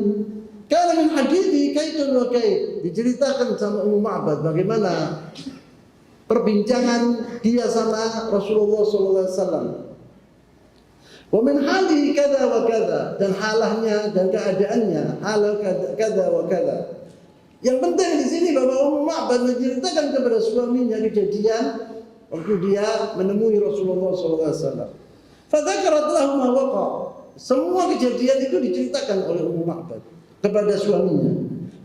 Kana min hadithi kaitun wa kait, diceritakan sama Ummu Ma'bad bagaimana perbincangan dia sama Rasulullah SAW. Wa min halihi kada wa kada, dan halahnya dan keadaannya halah kada wa kada. Yang penting di sini bahwa Ummu Ma'bad menceritakan kepada suaminya kejadian waktu dia menemui Rasulullah SAW. Fadzakarat lahu ma waqa. Semua kejadian itu diceritakan oleh Ummu Ma'bad kepada suaminya.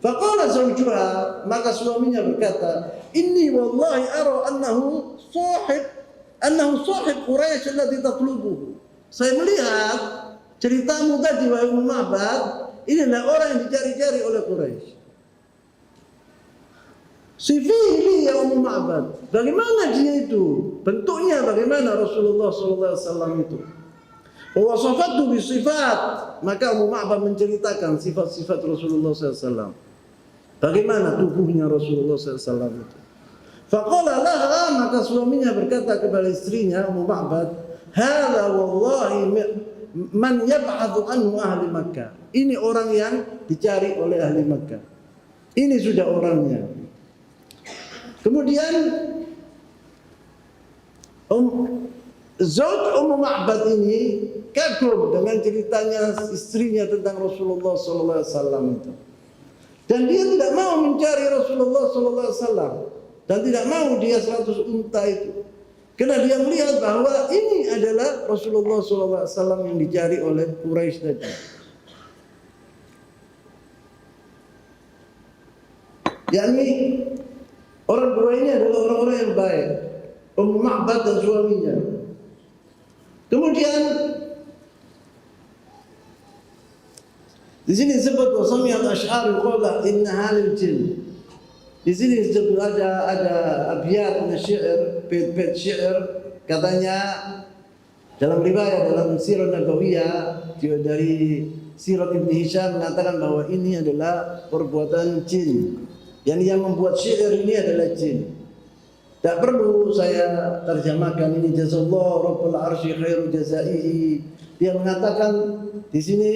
Faqala zawjuha, maka suaminya berkata, inni wallahi ara annahu sahib Quraisy alladhi tatlubuhu. Saya melihat ceritamu tadi wahai Ummu Ma'bad, inilah orang yang dicari-cari oleh Quraisy. Sifihi ya Ummu Ma'bad, bagaimana dia itu? Bentuknya bagaimana Rasulullah SAW itu? Wasafatu bisifat, maka Ummu Ma'bad menceritakan sifat-sifat Rasulullah SAW. Bagaimana tubuhnya Rasulullah SAW itu? Faqala laha, maka suaminya berkata kepada istrinya Ummu Ma'bad, hadza wallahi man yab'athu anhu ahli Makkah. Ini orang yang dicari oleh ahli Makkah. Ini sudah orangnya. Kemudian Zauj Ummu Ma'bad ini kagum dengan ceritanya istrinya tentang Rasulullah sallallahu alaihi wasallam itu. Dan dia tidak mau mencari Rasulullah sallallahu alaihi wasallam dan tidak mau dia 100 unta itu. Karena dia melihat bahwa ini adalah Rasulullah sallallahu alaihi wasallam yang dicari oleh Quraisy tadi. Yakni orang dua ini adalah orang-orang yang baik, Ummu Ma'bad dan suaminya. Kemudian di sini disebut wasami al-ash'ari qala inna halil jin. Di sini disebut ada abiyat syair, bait-bait syair, katanya dalam riwayat dalam Sirah Nabawiyah dari Sirat Ibn Hisham mengatakan bahwa ini adalah perbuatan jin. Yang membuat syair ini adalah jin. Tak perlu saya terjemahkan ini, jazallahu rabbul arsy khairu jazaihi. Dia mengatakan di sini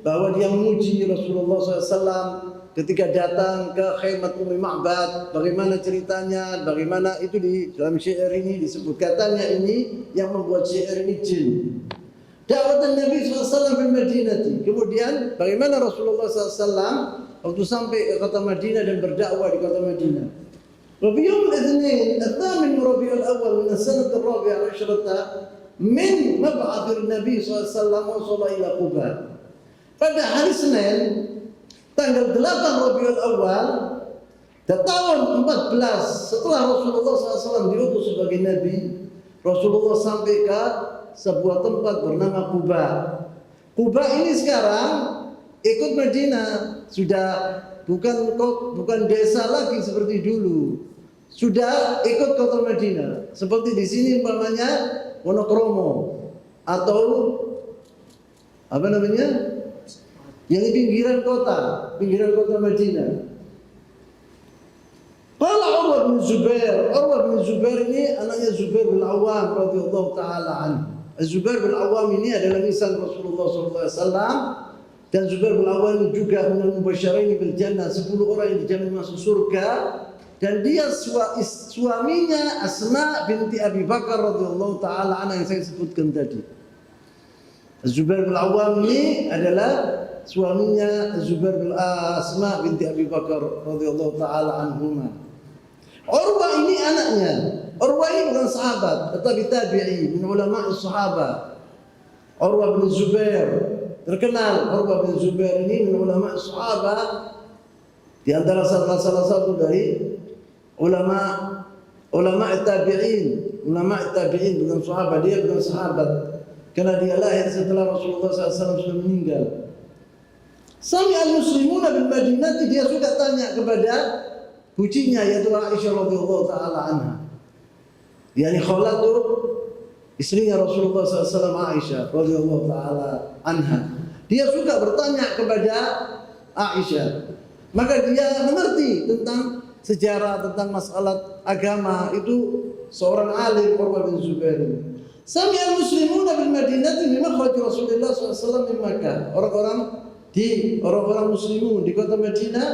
bahwa dia memuji Rasulullah SAW ketika datang ke khaymat Ummi Ma'bad. Bagaimana ceritanya, bagaimana itu di dalam syair ini disebut. Katanya ini yang membuat syair ini jin. Dakwah Nabi SAW di Madinah. Kemudian bagaimana Rasulullah SAW waktu sampai ke kota Madinah dan berdakwah di kota Madinah. Wa fi yawm al-ithnain al-thamin Rabiul Awwal min as-sanah ar-rabi'ah 'ashrata min mab'ath an-nabi sallallahu alaihi wasallam wa ila Quba. Pada hari Senin tanggal 8 Rabiul Awal tahun 14 setelah Rasulullah SAW diutus sebagai nabi, Rasulullah sampai ke sebuah tempat bernama Quba. Quba ini sekarang ikut Madinah, sudah bukan desa lagi seperti dulu. Sudah ikut kota Madinah. Seperti di sini umpamanya Wonokromo atau apa namanya? Yang di pinggiran kota Madinah. Qala Urwah bin Zubair. Urwah bin Zubair ini anaknya Zubair bin Awam radhiyallahu taala anhu. Zubair bin Awam ini adalah nisan Rasulullah sallallahu alaihi wasallam. Dan Zubair bin Awam juga minal mubasysyirain bil jannah, 10 orang yang dijamin masuk surga. Dan dia suaminya Asma binti Abi Bakar radhiyallahu taala anha yang saya sebutkan tadi. Zubair bin Awam ini adalah suaminya Zubair bin Asma binti Abi Bakar radhiyallahu taala anhuma. Urwah ini anaknya. Urwah ini bukan sahabat, tetapi tabi'i min ulama as-sahabah. Urwah bin Zubair terkenal. Urwah bin Zubair ini min ulama sahabat, di antara salah satu dari ulama tabi'in bukan sahabat. Dia bukan sahabat karena dia lahir setelah Rasulullah SAW sudah meninggal. Sami al-muslimuna bil Madinah, dia suka tanya kepada bucinya yaitu Aisyah radhiyallahu taala anha. Yani khalatu istrinya Rasulullah SAW, Aisyah radhiyallahu taala anha. Dia suka bertanya kepada Aisyah. Maka dia mengerti tentang sejarah, tentang masalah agama. Itu seorang alim, Urwah bin Zubair. Sami al-muslimuna bil Madinah min makhraj Rasulullah SAW min Makkah. Orang-orang muslimun di kota Madinah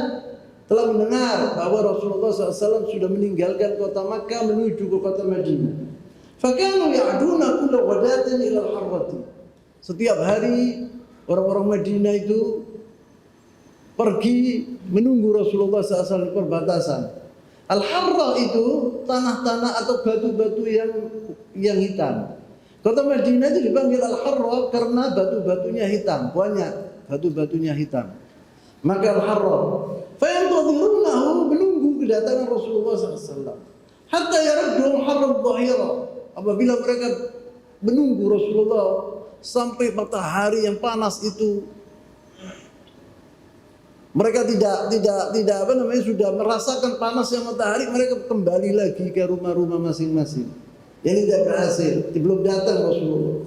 telah mendengar bahwa Rasulullah SAW sudah meninggalkan kota Makkah menuju ke kota Madinah. Fakanu ya'duna kulla ghadatin ila al-harrati. Setiap hari orang-orang Madinah itu pergi menunggu Rasulullah SAW di perbatasan. Al-harra itu tanah-tanah atau batu-batu yang hitam. Kota Madinah itu dipanggil al-harra karena batu-batunya hitam, banyak batu-batunya hitam. Maka al-harra fayantadhirunahu, menunggu kedatangan Rasulullah SAW. Hatta yaradduhum harra dhahira, apabila mereka menunggu Rasulullah sampai matahari yang panas itu, mereka tidak sudah merasakan panasnya matahari, mereka kembali lagi ke rumah-rumah masing-masing. Yang tidak berhasil, belum datang Rasulullah.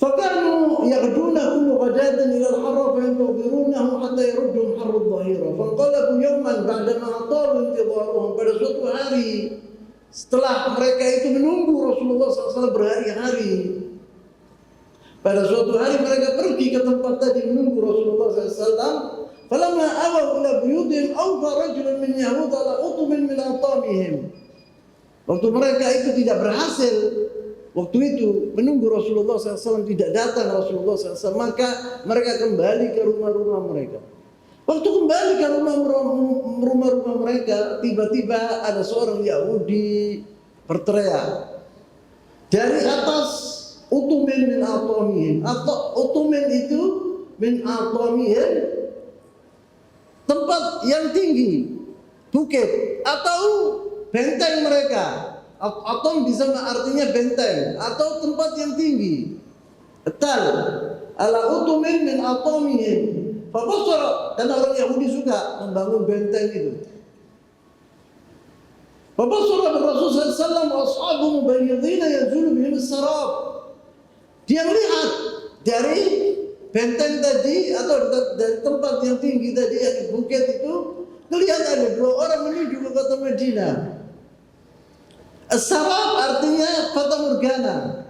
فكانوا يغدون كل غداة إلى الحرة فينتظرونه حتى يردهم حر الظهيرة. فانقلبوا يوما بعدما أطالوا انتظارهم. Pada suatu hari setelah mereka itu menunggu Rasulullah SAW berhari-hari, pada suatu hari mereka pergi ke tempat tadi menunggu Rasulullah SAW. فلما أووا إلى بيوتهم أوفى رجل من يهود على أطم من أطامهم. Waktu mereka itu tidak berhasil waktu itu menunggu Rasulullah SAW tidak datang Rasulullah SAW, maka mereka kembali ke rumah-rumah mereka. Waktu kembali ke rumah-rumah mereka, tiba-tiba ada seorang Yahudi berteriak dari atas utumen min atomihim, atau utumen itu min atomihim, tempat yang tinggi, bukit atau benteng mereka. Atom bisa artinya benteng atau tempat yang tinggi. Tal ala utumin min atomihim. Fabasara, karena orang Yahudi suka membangun benteng itu. Fabasara Rasulullah SAW wa ashabu mubayyidina yazulu bihim as-sarab. Dia melihat dari benteng tadi atau dari tempat yang tinggi tadi, di bukit itu, melihat ada dua orang menuju ke kota Madinah. As-sarab artinya fata morgana.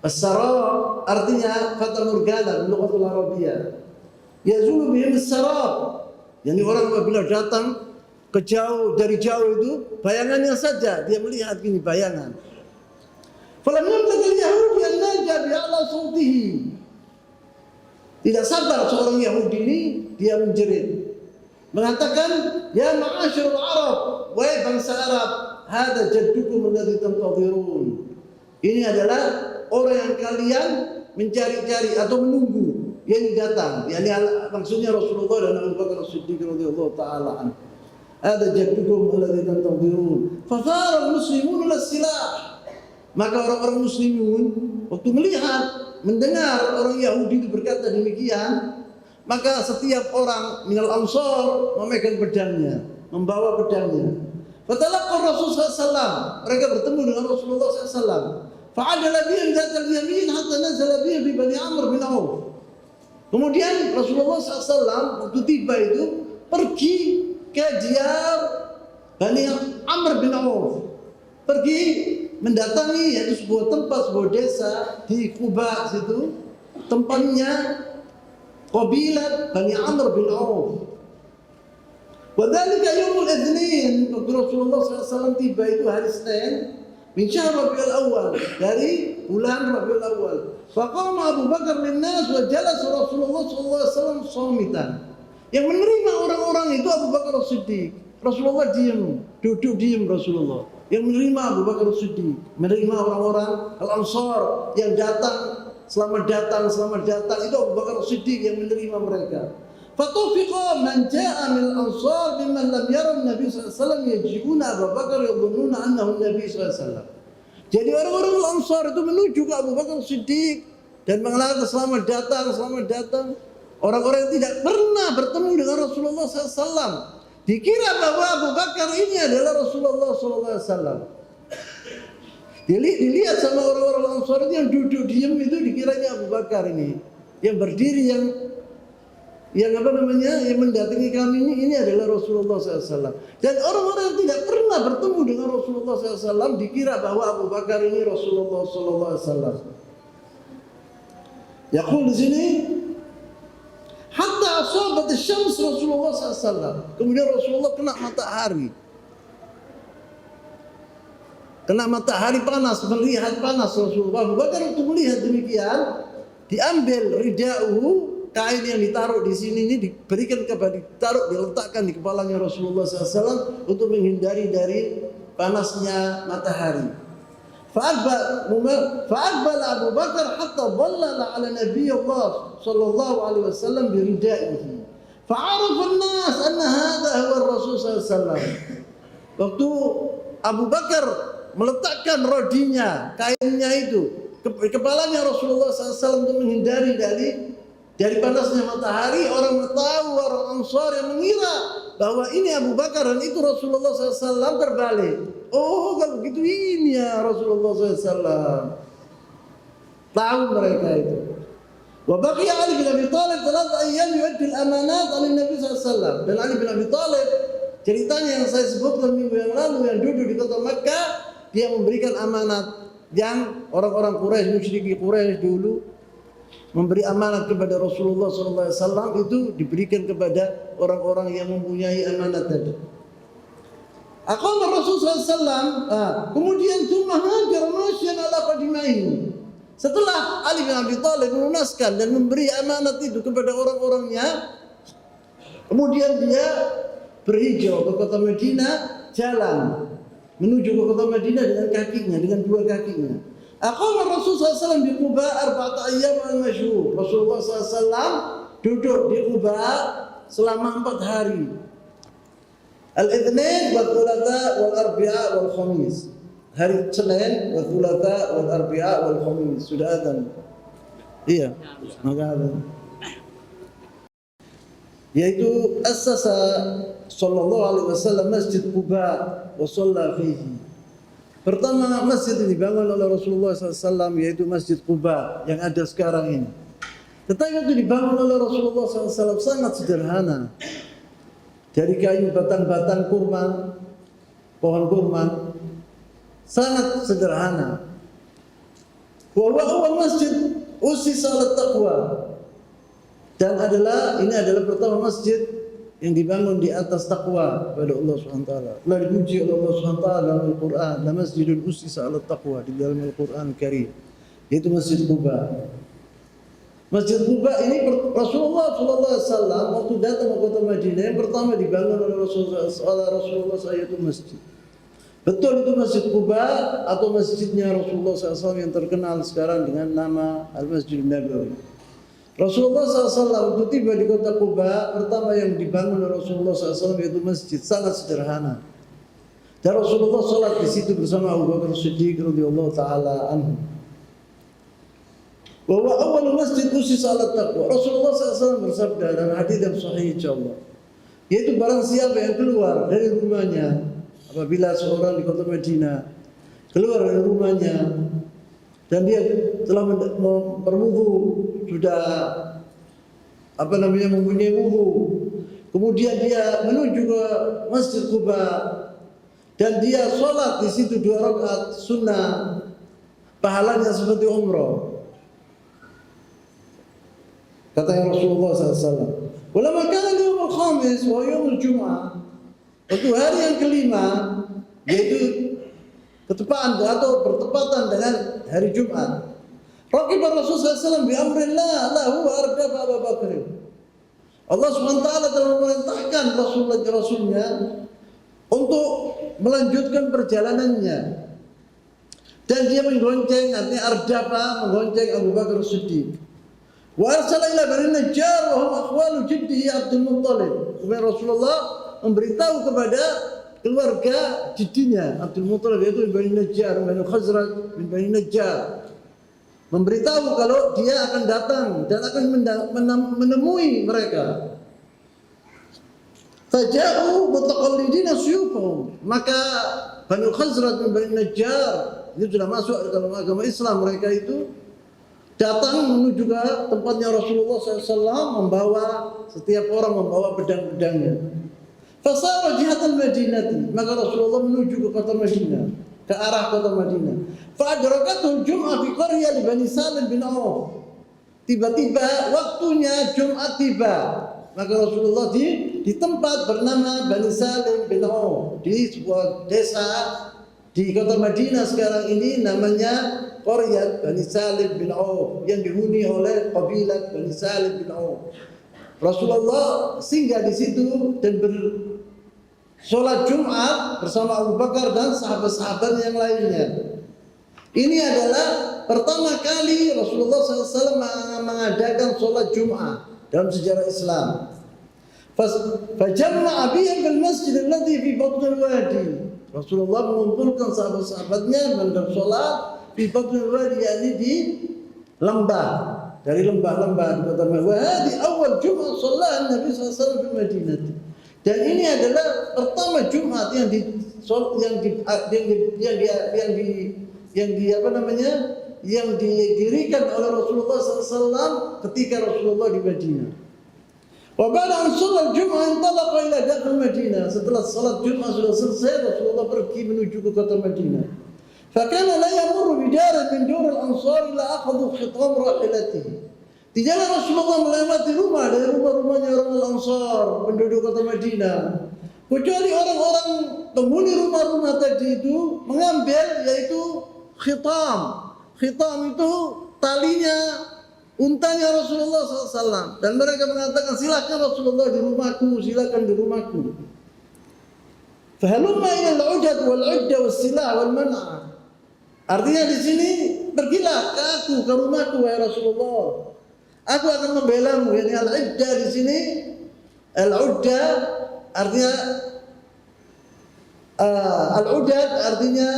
As-sarab artinya fata morgana dalam lughatul Arabiyah. Yazulu bihim as-sarab. Yani orang apabila datang ke jauh, dari jauh itu bayangannya saja dia melihat gini bayangan. Falam yamlak al-yahudi an naja bi a'la sautihi. Tidak sabar seorang Yahudi ini, dia menjerit, mengatakan, ya ma'asyarul Arab, wahai bangsa Arab, hada jaddukum alladhi tantadhirun. Ini adalah orang yang kalian mencari-cari atau menunggu yang datang. Yani maksudnya Rasulullah dan Abu Bakar As-Siddiq radhiyallahu taala anhu. Hada jaddukum alladhi tantadhirun. Fathara al-muslimun ila-silah. Maka orang-orang muslimun waktu melihat, mendengar orang Yahudi itu berkata demikian, maka setiap orang minal ansar memegang pedangnya, membawa pedangnya. Fatalaqa Rasulullah SAW, mereka bertemu dengan Rasulullah SAW. Fa'adala bihim dhatal yamin hatta nazala bihim bi Bani Amr bin Auf. Kemudian Rasulullah SAW waktu tiba itu pergi ke diyar Bani Amr bin Auf, pergi mendatangi yaitu sebuah tempat, sebuah desa di Kuba situ, tempatnya kabilah Bani Amr bin Auf. Wadhalika yaumul itsnin, waktu Rasulullah SAW tiba itu hari Senin min syahr Rabiul Awal, dari bulan Rabiul Awal. Faqama Abu Bakar linnas wa jalasa Rasulullah SAW shamitan. Yang menerima orang-orang itu Abu Bakar As-Siddiq. Rasulullah diam, duduk diam Rasulullah. Yang menerima Abu Bakar As-Siddiq, menerima orang-orang Al-Ansar yang datang, selamat datang itu Abu Bakar As-Siddiq yang menerima mereka. Fatufiqa man ja'a min al-ansar mimman lam yara an-nabi sallallahu alaihi wasallam yajibuna Abu Bakar yadhunnuna annahu an-nabi sallallahu alaihi wasallam. Jadi orang-orang Al-Ansar itu menuju ke Abu Bakar As-Siddiq dan mengatakan selamat datang. Orang-orang yang tidak pernah bertemu dengan Rasulullah SAW dikira bahwa Abu Bakar ini adalah Rasulullah SAW. Dilihat sama orang-orang Ansar yang duduk diam itu dikiranya Abu Bakar ini, yang berdiri yang mendatangi kami ini adalah Rasulullah SAW. Dan orang-orang yang tidak pernah bertemu dengan Rasulullah SAW dikira bahwa Abu Bakar ini Rasulullah SAW. Yaqul di sini, hatta asabat asy-syams Rasulullah SAW. Kemudian Rasulullah kena matahari panas, melihat panas Rasulullah. Abu Bakar untuk melihat demikian, diambil rida'uhu, kain yang ditaruh di sini ini diletakkan di kepalanya Rasulullah SAW untuk menghindari dari panasnya matahari. فأقبل أبو بكر حتى ظلل على نبي الله صلى الله عليه وسلم بردائه فعرف الناس أن هذا هو الرسول صلى الله عليه وسلم. Waktu Abu Bakar meletakkan rodinya, kainnya itu kepalanya Rasulullah SAW untuk menghindari dari panasnya matahari, orang tahu, orang Ansar yang mengira bahwa ini Abu Bakar dan itu Rasulullah SAW terbalik. Oh, kalau begitu ini ya Rasulullah SAW. Tahu mereka itu. Wa baqiya Ali bin Abi Thalib 3 ayyam yu'addi al-amanat an Nabi SAW. Dan Ali bin Abi Thalib, ceritanya yang saya sebutkan minggu yang lalu, yang duduk di kota Makkah, dia memberikan amanat yang orang-orang Quraisy, musyrikin Quraisy dulu memberi amanat kepada Rasulullah SAW, itu diberikan kepada orang-orang yang mempunyai amanat tadi. Aqama Rasulullah SAW, kemudian cuma hajar masyan ala ini. Setelah Ali bin Abi Thalib melunaskan dan memberi amanat itu kepada orang-orangnya, kemudian dia berhijrah ke kota Madinah, jalan menuju ke kota Madinah dengan kakinya, dengan dua kakinya. Aqama Rasulullah SAW di Quba 4 ayyam al-masyhur. Rasulullah SAW duduk di Quba selama 4 hari. Al-Itsnin wal Thulatha wal Arbi'a wal Khamis. Hari Senin wal Thulatha wal Arbi'a wal Khamis. Sudah adzan. Iya, maka adzan. Yaitu assasa sallallahu alaihi wasallam Masjid Quba wa shalla fihi. Pertama masjid ini dibangun oleh Rasulullah SAW, yaitu Masjid Quba yang ada sekarang ini. Tetapi itu dibangun oleh Rasulullah SAW sangat sederhana. Dari kayu batang-batang kurma, pohon kurma, sangat sederhana. Wa awal masjid usis ala taqwa. Dan ini adalah pertama masjid yang dibangun di atas takwa kepada Allah SWT. Telah dipuji oleh Allah SWT dalam Al-Quran. La masjidun ussisa ala taqwa di dalam Al-Quran Karim, yaitu Masjid Quba. Masjid Quba ini Rasulullah SAW waktu datang ke kota Madinah yang pertama dibangun oleh Rasulullah SAW yaitu masjid. Betul itu Masjid Quba atau masjidnya Rasulullah SAW yang terkenal sekarang dengan nama Al-Masjid Nabawi. Rasulullah SAW waktu tiba di kota Quba, pertama yang dibangun oleh Rasulullah SAW yaitu masjid, sangat sederhana. Dan Rasulullah sholat di situ bersama Abu Bakar Siddiq radhiyallahu taala anhu. Bahwa awal masjid usis ala taqwa. Rasulullah SAW bersabda dalam hadis yang sahih insyaallah, yaitu barang siapa yang keluar dari rumahnya apabila seorang di kota Madinah keluar dari rumahnya dan dia telah berwudu, sudah mempunyai wudu, kemudian dia menuju ke Masjid Quba dan dia sholat di situ 2 rakaat sunnah, pahalanya seperti umrah. Kata Rasulullah SAW, "Walamma kana al-yawm al-khamis wa yawm al-jum'ah." Waktu hari yang kelima, yaitu ketepatan atau bertepatan dengan hari Jumat. Raqiba Rasulullah SAW bi amrillah lahu ardaba Abu Bakar. Allah SWT telah memerintahkan Rasulnya untuk melanjutkan perjalanannya. Dan dia menggonceng, artinya ardaba, menggonceng Abu Bakar Siddiq. Wa arsala ila Bani Najjar wa hum akhwalu jiddihi Abdul Muttalib. Kemudian Rasulullah memberitahu kepada keluarga jiddinya Abdul Muttalib, yaitu Bani Najjar, Bani Khazraj, Bani Najjar, memberitahu kalau dia akan datang dan akan menemui mereka. Faja'u mutaqallidina suyufahum. Maka Bani Khazraj dan Bani Najjar itu sudah masuk dalam agama Islam. Mereka itu datang menuju ke tempatnya Rasulullah SAW, setiap orang membawa pedang-pedangnya. Fasara jihatal Madinati, maka Rasulullah menuju ke kota Madinah, ke arah kota Madinah. Fa'adrakatul Jum'ah fi qaryah li Bani Salim bin Auf. Tiba-tiba waktunya Jumat tiba, maka Rasulullah di tempat bernama Bani Salim bin Auf, di sebuah desa di kota Madinah sekarang ini namanya Qaryah Bani Salim bin Auf yang dihuni oleh kabilah Bani Salim bin Auf. Rasulullah singgah di situ dan sholat Jumat bersama Abu Bakar dan sahabat-sahabat yang lainnya. Ini adalah pertama kali Rasulullah SAW mengadakan sholat Jumat dalam sejarah Islam. Fajamma'a bihim fil masjid alladhi fi batnil wadi. Rasulullah mengumpulkan sahabat-sahabatnya dan sholat fi batnil wadi, yakni di lembah. Dari lembah-lembah di kota Madinah. Di awal Jumat sholat Nabi SAW di Madinah. Dan ini adalah pertama Jumat yang didirikan oleh Rasulullah SAW ketika Rasulullah di Madinah. Wa ba'da an sholat Jumat intalaqa ila dakhil Madinah. Setelah salat Jumat sudah selesai, Rasulullah pergi menuju ke kota Madinah. Fakana la yamurru bidarin min dur al-ansar ila akhadhu khitam rahilatihi. Tidaklah Rasulullah melewati rumah dari rumah-rumahnya orang Al-Ansar, penduduk kota Madinah, kecuali orang-orang penghuni rumah-rumah tadi itu mengambil yaitu khitam. khitam itu talinya untanya Rasulullah SAW. Dan mereka mengatakan, silakan Rasulullah di rumahku, silakan di rumahku. Fahalumma ilal udad wal udda was silah wal man'a. Artinya di sini, pergilah ke aku, ke rumahku wahai Rasulullah. Aku akan membelamu. Yani al-udda di sini, al-udda artinya al-udad artinya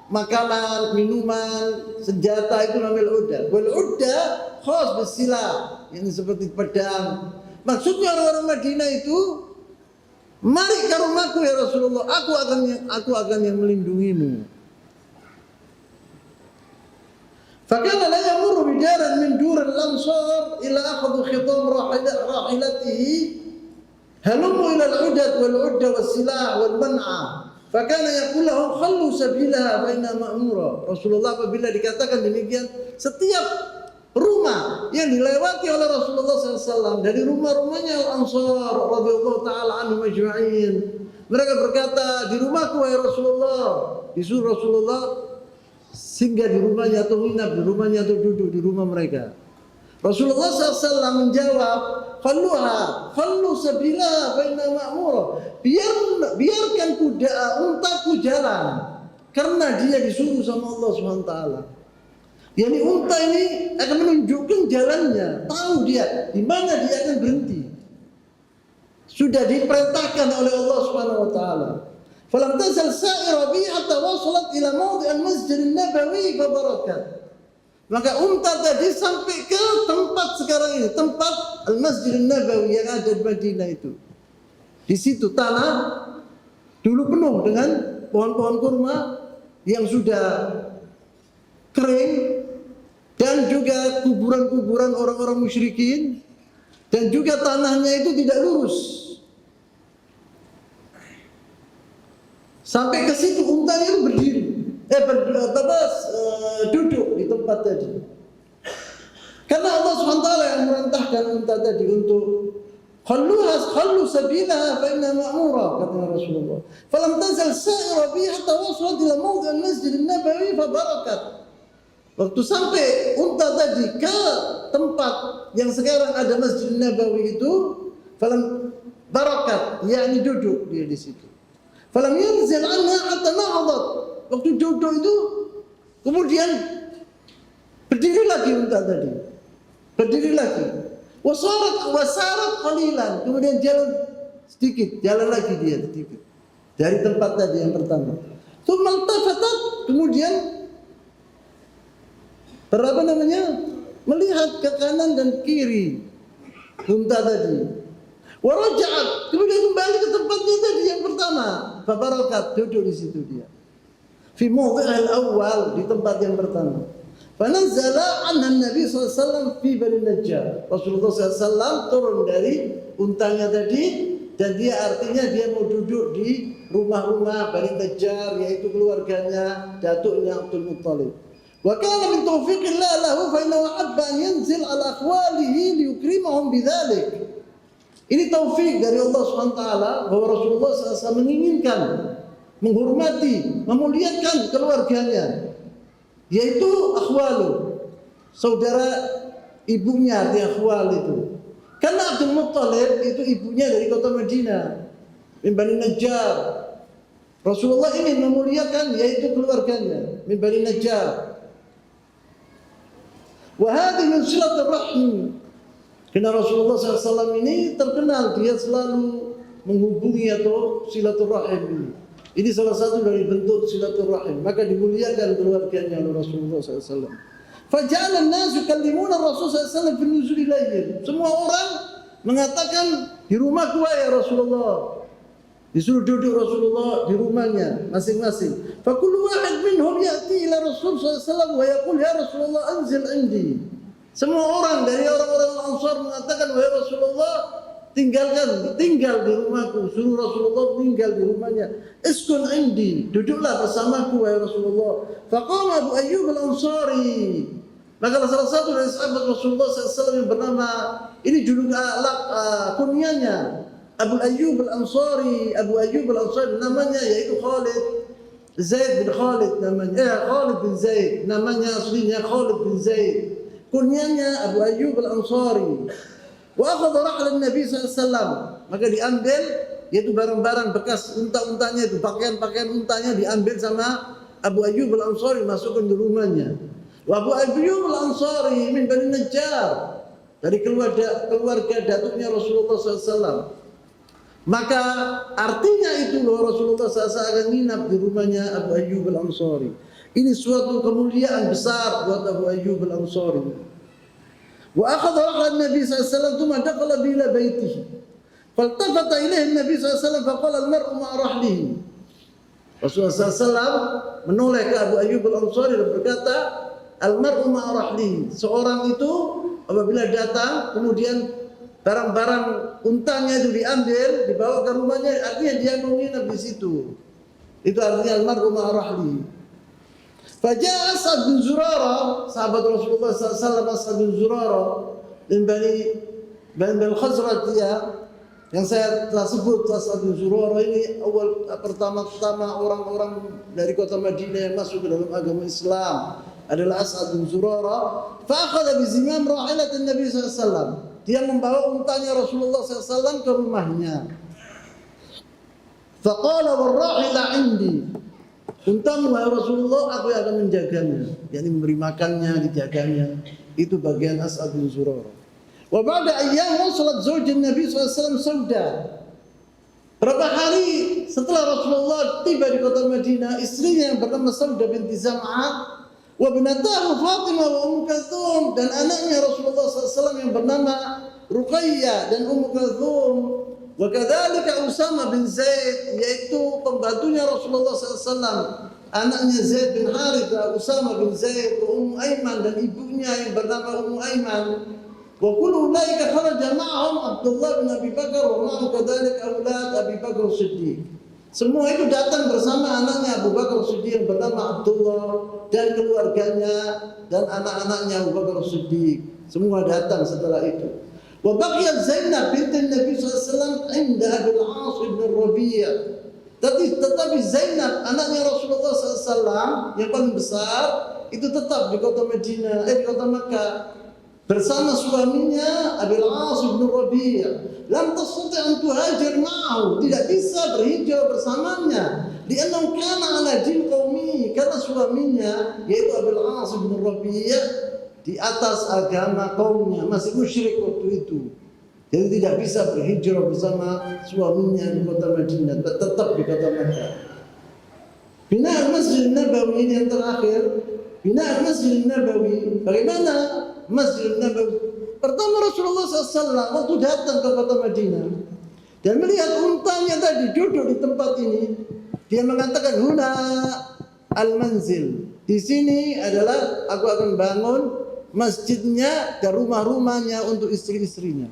makanan, minuman, senjata, itu namanya al-udda. Wal udda khas bisilah, ini seperti pedang. Maksudnya orang-orang Madinah itu, mari ke rumahku ya Rasulullah, aku akan yang melindungimu. Fakana la yamurru bijaran min dur al-ansar ila akhadhu khitam rahilatihi halummu ila al-udad wal-udda was-silah wal-man'a. Fakana yaqul lahum khallu sabilaha fa inna ma'mura. Rasulullah apabila dikatakan demikian, setiap rumah yang dilewati oleh Rasulullah SAW dari rumah-rumahnya Al-Ansar radhiyallahu taala anhum ajma'in, mereka berkata, di rumahku wahai Rasulullah. Disuruh Rasulullah singgah di rumahnya atau nginap di rumahnya atau duduk di rumah mereka. Rasulullah SAW menjawab, khallu sabilaha fa inna ma'mura. Biarkan untaku jalan, karena dia disuruh sama Allah SWT. Yani unta ini akan menunjukkan jalannya, tahu dia di mana dia akan berhenti. Sudah diperintahkan oleh Allah Subhanahu wa taala. Falam tazal sa'ira bi hatta wasalat ila mawdi' al-Masjid an-Nabawi fa barakat. Maka unta tadi sampai ke tempat sekarang ini, tempat Al-Masjid an-Nabawi yang ada di Madinah itu. Di situ tanah dulu penuh dengan pohon-pohon kurma yang sudah kering, dan juga kuburan-kuburan orang-orang musyrikin, dan juga tanahnya itu tidak lurus. Sampai ke situ untanya itu berdiri, duduk di tempat tadi. Karena Allah SWT yang merintahkan unta tadi untuk khallu sabilaha fa inna ma'mura, kata Rasulullah. Falam tazal sa'ira bi hatta wasalat ila mawdi' al-Masjid an-Nabawi fa barakat. Waktu sampai unta tadi ke tempat yang sekarang ada Masjid Nabawi itu, falam barakat, yakni duduk dia di situ. Falam yanzil anha hatta nahadat. Waktu duduk itu, kemudian berdiri lagi unta tadi. Berdiri lagi. Wasarat qalilan. Kemudian jalan sedikit, jalan lagi dia sedikit. Dari tempat tadi yang pertama. Tsumma iltafatat, kemudian melihat ke kanan dan kiri unta tadi. Waraja'at, kemudian kembali ke tempatnya tadi yang pertama. Fabarakat, duduk di situ dia. Fi mawdi'il awwal, di tempat yang pertama. Fanazala anha Nabi SAW fi Bani Najjar. Rasulullah SAW turun dari untanya tadi, dan dia artinya dia mau duduk di rumah-rumah Bani Najjar, yaitu keluarganya datuknya Abdul Muttalib. Wa kana min taufiqillah lahu fa innahu habba an yanzil ala akhwalihi liyukrimahum bidzalik. Ini taufik dari Allah SWT bahwa Rasulullah SAW menginginkan, menghormati, memuliakan keluarganya, yaitu akhwalu, saudara ibunya, arti akhwal itu. Karena Abdul Muttalib itu ibunya dari kota Madinah, min Bani Najjar. Rasulullah ingin memuliakan yaitu keluarganya, min Bani Najjar. Wa hadhihi min silatur rahim. Karena Rasulullah SAW ini terkenal dia selalu menghubungi atau silaturahim. Ini salah satu dari bentuk silaturahim. Maka dimuliakan keluarganya oleh Rasulullah SAW. Faja'ala an-nas yukallimuna Rasulullah SAW fi nuzul ilaihim. Semua orang mengatakan di rumahku ya Rasulullah. Disuruh duduk Rasulullah di rumahnya masing-masing. Fa kullu wahid minhum ya'ti ila Rasulullah SAW wa yaqul ya Rasulullah anzil indi. Semua orang dari orang-orang Ansar mengatakan, wahai Rasulullah, tinggal di rumahku. Suruh Rasulullah tinggal di rumahnya. Iskun indi, duduklah bersamaku wahai Rasulullah. Faqama Abu Ayyub al-Ansari. Maka salah satu dari sahabat Rasulullah SAW yang bernama, ini judul kunyanya Abu Ayyub al-Ansari. Abu Ayyub al-Ansari namanya yaitu Khalid Zaid bin Khalid namanya, Khalid bin Zaid, namanya aslinya Khalid bin Zaid. Kunyanya Abu Ayyub al-Ansari. Wa akhadha rahlan Nabi SAW. Maka diambil yaitu barang-barang bekas unta-untanya itu, pakaian-pakaian untanya diambil sama Abu Ayyub al-Ansari, masukkan di rumahnya. Wa Abu Ayyub al-Ansari min Bani Najjar, dari keluarga datuknya Rasulullah SAW. Maka artinya itu loh Rasulullah SAW akan nginap di rumahnya Abu Ayyub al-Ansari. Ini suatu kemuliaan besar buat Abu Ayyub al-Ansari. Wa akhadha rahlan Nabi SAW thumma dakhala ila baitihi. Faltafata ilaihi Nabi SAW faqala al-mar'u ma'a rahlihi. Rasulullah SAW menoleh ke Abu Ayyub al-Ansari dan berkata, al-mar'u ma'a rahlihi. Seorang itu apabila datang kemudian barang-barang untanya itu diambil, dibawa ke rumahnya, artinya dia mau nginap di situ. Itu artinya al-mar'u ma'a rahlihi. Faja'a As'ad bin Zurarah, sahabat Rasulullah SAW, As'ad bin Zurarah dan Bani Khazraj yang saya telah sebut. As'ad bin Zurarah ini pertama-tama orang-orang dari kota Madinah yang masuk ke dalam agama Islam adalah As'ad bin Zurarah. Fa'akhadha bizimam rahilatin Nabi SAW. Dia membawa untanya Rasulullah SAW ke rumahnya. Faqala warrahila indi. Untamu wahai Rasulullah, aku yang akan menjaganya, yakni memberi makannya, dijaganya. Itu bagian As'ad bin Zurarah. Wa ba'da ayyam wasalat zawjin Nabi SAW Sauda. Berapa hari setelah Rasulullah tiba di kota Madinah, istrinya yang bernama Sauda binti Zam'ah, wa binatahu Fatimah wa Ummu Kalthum, dan anaknya Rasulullah SAW yang bernama Ruqayyah dan Ummu Kalthum. Wa kadzalika Usama bin Zaid, yaitu pembantunya Rasulullah SAW, anaknya Zaid bin Harithah, Usama bin Zaid, wa Ummu Aiman, dan ibunya yang bernama Ummu Aiman. Wa kullu ulaika kharaja ma'ahum Abdullah bin Abi Bakar wa ma'ahum kadzalika aulad Abi Bakar Siddiq. Semua itu datang bersama anaknya Abu Bakar Siddiq yang bernama Abdullah dan keluarganya dan anak-anaknya Abu Bakar Siddiq. Semua datang setelah itu. Wa baqiyat Zainab binti Nabi SAW inda Abil As ibn Rabi'. Tetapi Zainab anaknya Rasulullah SAW yang paling besar itu tetap di kota Madinah, di kota Makkah bersama suaminya Abil As ibn Rabi'. Lam tastati' an tuhajir ma'ahu, tidak bisa berhijrah bersamanya. Li'annahu kana ala din qaumi, karena suaminya yaitu Abil As ibn Rabi' di atas agama kaumnya, masih musyrik waktu itu. Jadi tidak bisa berhijrah bersama suaminya di kota Madinah, tetap di kota Makkah. Bina Masjid Nabawi ini yang terakhir. Bina Masjid Nabawi. Bagaimana Masjid Nabawi? Pertama Rasulullah SAW waktu datang ke kota Madinah dan melihat untanya tadi duduk di tempat ini, dia mengatakan huna al-manzil. Di sini adalah aku akan bangun masjidnya dan rumah-rumahnya untuk istri-istrinya.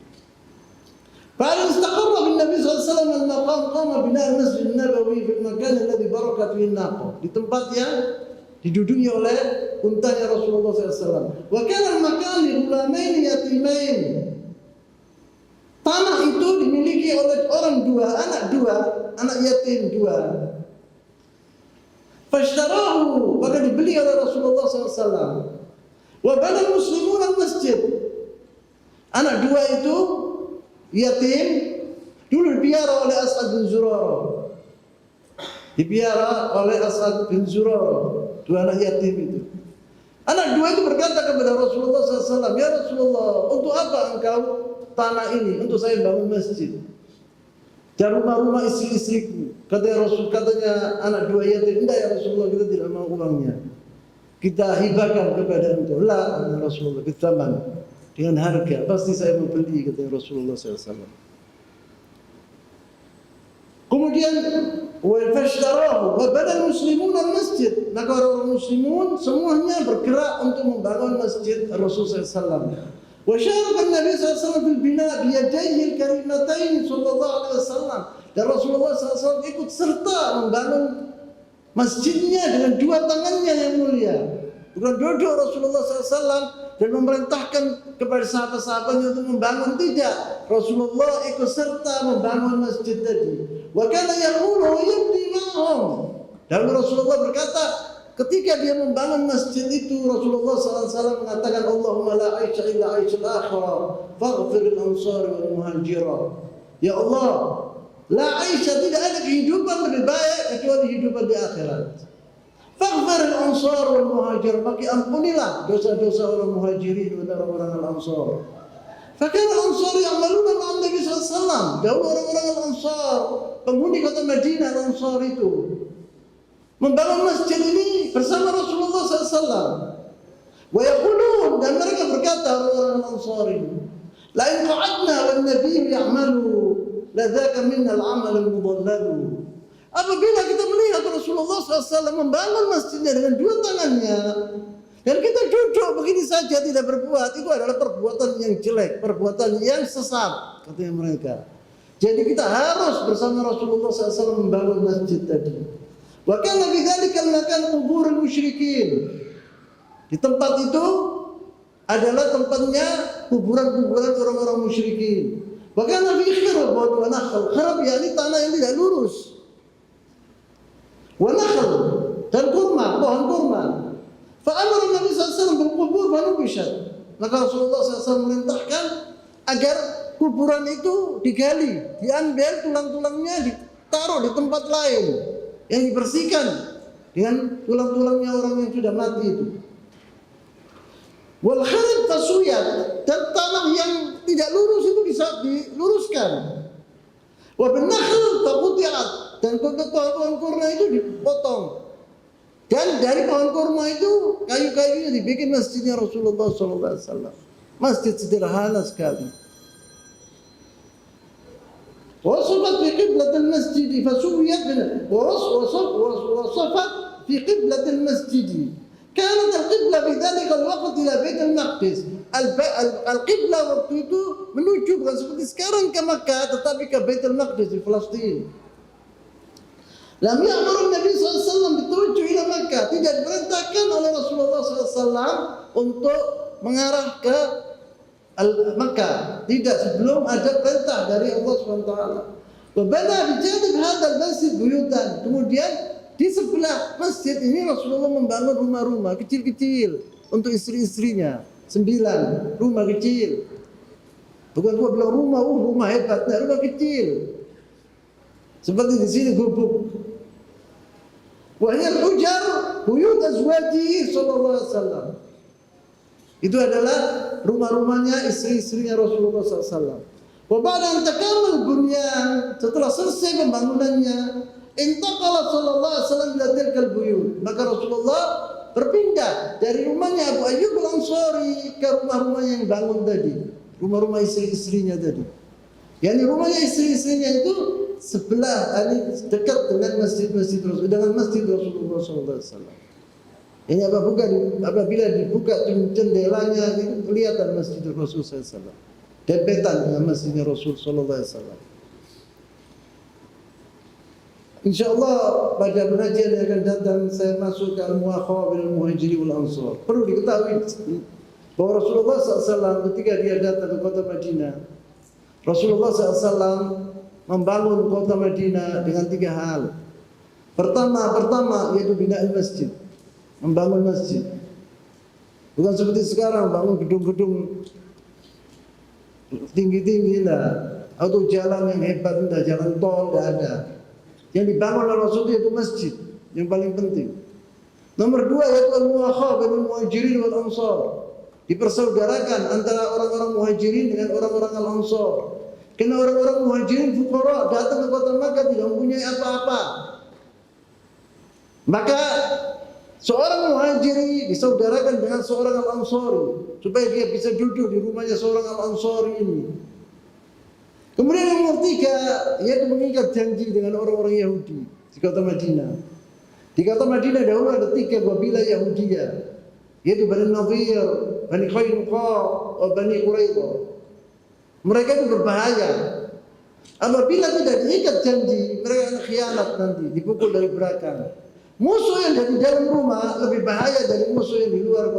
Fa'al istaqarra bin Nabi SAW al-maqam qama bina al-Masjid Nabawi fil makan alladhi barakat fihi an-naqa, di tempat yang diduduki oleh untanya Rasulullah SAW. Wa kana al-makan li ghulamain yatimain. Tanah itu dimiliki oleh anak yatim dua. Fashtarahu, maka dibeli oleh Rasulullah SAW. Wa bana muslimun al-masjid. Anak dua itu yatim dulu dipiara oleh As'ad bin Zurarah. Dipiara oleh As'ad bin Zurarah, dua anak yatim itu. Anak dua itu berkata kepada Rasulullah SAW, ya Rasulullah, untuk apa engkau tanah ini? Untuk saya bangun masjid dan rumah-rumah istri-istriku. Katanya anak dua yatim, enggak ya Rasulullah, kita tidak mau uangnya, kita hibahkan kepada engkau. La, Rasulullah, kita dengan harga, pasti saya mau beli, kata Rasulullah SAW. Kemudian wa badal muslimun al-masjid, maka orang muslimun semuanya bergerak untuk membangun masjid Rasulullah SAW. Wa syaraka Nabi SAW fil bina bi yadayhi al-karimatain sallallahu alaihi wasallam. Dan Rasulullah SAW ikut serta membangun masjidnya dengan dua tangannya yang mulia. Bukan duduk Rasulullah SAW dan memerintahkan kepada sahabat-sahabatnya untuk membangun, tidak. Rasulullah ikut serta membangun masjid tadi. Wa kana yaqulu yabni ma'hum. Dan Rasulullah berkata, ketika dia membangun masjid itu, Rasulullah SAW mengatakan, Allahumma la aisha illa aishal akhirah, faghfir al-ansari wal muhajirah. Ya Allah, la aisha, tidak ada kehidupan lebih baik kecuali kehidupan di akhirat. Faghfir al-ansar wal muhajir, maka ampunilah dosa-dosa orang muhajirin dan orang-orang al-ansar. Fakana al-ansar ya'maluna ma'an Nabi SAW. Dahulu orang-orang al-ansar, penghuni kota Madinah al-ansar itu, membangun masjid ini bersama Rasulullah SAW. Wa yaqulun, dan mereka berkata orang-orang al-ansar ini, la in qa'adna wan nabiyyu ya'malu la dzaka minna al-'amal al-mudallal. Apabila kita melihat Rasulullah SAW membangun masjidnya dengan dua tangannya, dan kita duduk begini saja tidak berbuat, itu adalah perbuatan yang jelek, perbuatan yang sesat, katanya mereka. Jadi kita harus bersama Rasulullah SAW membangun masjid tadi. Wa kana bidzalika makan kuburul musyrikin. Di tempat itu adalah tempatnya kuburan-kuburan orang-orang musyrikin. Wa kana fi khirab wa nakhl. Khirab yakni tanah yang tidak lurus. Wa nakhl, dan kurma, pohon kurma. Fa amara Nabi SAW bil qubur fa nubishat. Maka Rasulullah SAW memerintahkan agar kuburan itu digali, diambil tulang-tulangnya, ditaruh di tempat lain yang dibersihkan dengan tulang-tulangnya orang yang sudah mati itu. Wal kharab tasuyat, dan tanah yang tidak lurus itu bisa diluruskan. Wa bin nakhl taquti'at, dan pohon kurma itu dipotong. Dan dari pohon kurma itu kayu-kayunya dibikin masjidnya Rasulullah SAW. Masjid sederhana sekali. Wasafat fi qiblatil masjid fasuyat wasafat fi qiblatil masjid. Kanat al-qibla fi dhalika al-waqt ila Bait al-Maqdis. Al-qibla waktu itu menuju bukan seperti sekarang ke Makkah, tetapi ke Bait al-Maqdis di Palestina. Lam ya'mur Nabi SAW bitujuh ila Makkah. Tidak diperintahkan oleh Rasulullah SAW untuk mengarah ke Makkah. Tidak, sebelum ada perintah dari Allah SWT. Wabana bijanib hadal masjid buyutan. Kemudian di sebelah masjid ini Rasulullah membangun rumah-rumah kecil-kecil untuk istri-istrinya. 9 rumah kecil. Bukan gua bilang rumah hebat, nah, rumah kecil. Seperti di sini gubuk. Wahai ujar buyut azwaji sallallahu alaihi wasallam. Itu adalah rumah-rumahnya istri-istrinya Rasulullah SAW. Wa ba'da an takamal bunyan, setelah selesai pembangunannya, intaqala sallallahu alaihi wasallam ila tilkal buyut. Maka Rasulullah berpindah dari rumahnya Abu Ayyub Al-Ansari ke rumah-rumah yang bangun tadi, rumah-rumah istri-istrinya tadi. Yani rumahnya istri-istrinya itu sebelah, dekat dengan masjid-masjid Rasul, dengan masjid Rasulullah SAW. Ini apabila dibuka jendelanya, itu kelihatan masjid Rasulullah SAW. Depetan dengan masjidnya Rasul Sallallahu Alaihi Wasallam. InsyaAllah pada pengajian yang akan datang saya masuk ke al-muakhawah bil muhajiri wal ansar. Perlu diketahui bahwa Rasulullah SAW ketika dia datang ke kota Madinah, Rasulullah SAW membangun kota Madinah dengan 3 hal. Pertama yaitu bina'il masjid, membangun masjid. Bukan seperti sekarang bangun gedung-gedung tinggi-tinggi lah, atau jalan yang hebat, enggak, jalan tol enggak ada. Yang dibangun oleh Rasul itu masjid yang paling penting. Nomor 2 yaitu al-muakhawah bainal muhajirin wal ansar. Dipersaudarakan antara orang-orang muhajirin dengan orang-orang al-ansar. Karena orang-orang muhajirin fuqara datang ke kota Makkah tidak mempunyai apa-apa. Maka seorang muhajiri disaudarakan dengan seorang al-ansari supaya dia bisa duduk di rumahnya seorang al-ansari ini. Kemudian yang ketiga yaitu mengikat janji dengan orang-orang Yahudi di kota Madinah. Di kota Madinah dahulu ada 3 kabilah Yahudiyah, yaitu Bani Nadir, Bani Qainuqa, dan Bani Quraidah. Mereka itu berbahaya. Apabila tidak diikat janji, mereka akan khianat nanti, dipukul dari belakang. Musuh yang dari dalam rumah lebih bahaya dari musuh yang di luar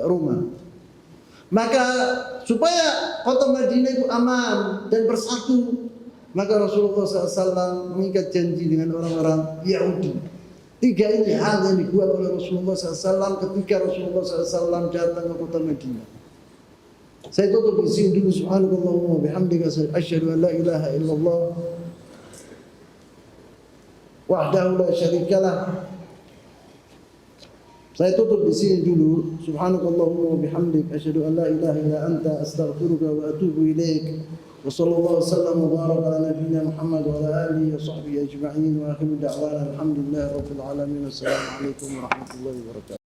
rumah. Maka supaya kota Madinah itu aman dan bersatu, Maka Rasulullah SAW mengikat janji dengan orang-orang Yahudi. 3 ini hal yang dibuat oleh Rasulullah SAW ketika Rasulullah SAW datang ke kota Madinah. Saya tutup di sini dulu. Subhanakallahumma wa bihamdika asyhadu an la ilaha illallah wahdahu la syarikalah. Saya tutup di sini dulu. Subhanakallahumma wa bihamdik asyhadu an la ilaha illa anta astaghfiruka wa atubu ilaik. Wa sallallahu wasallam wa baraka ala nabiyyina Muhammad wa ala alihi wa sahbihi ajma'in wa akhiru da'wana alhamdulillahi rabbil alamin. Assalamu alaikum warahmatullahi wabarakatuh.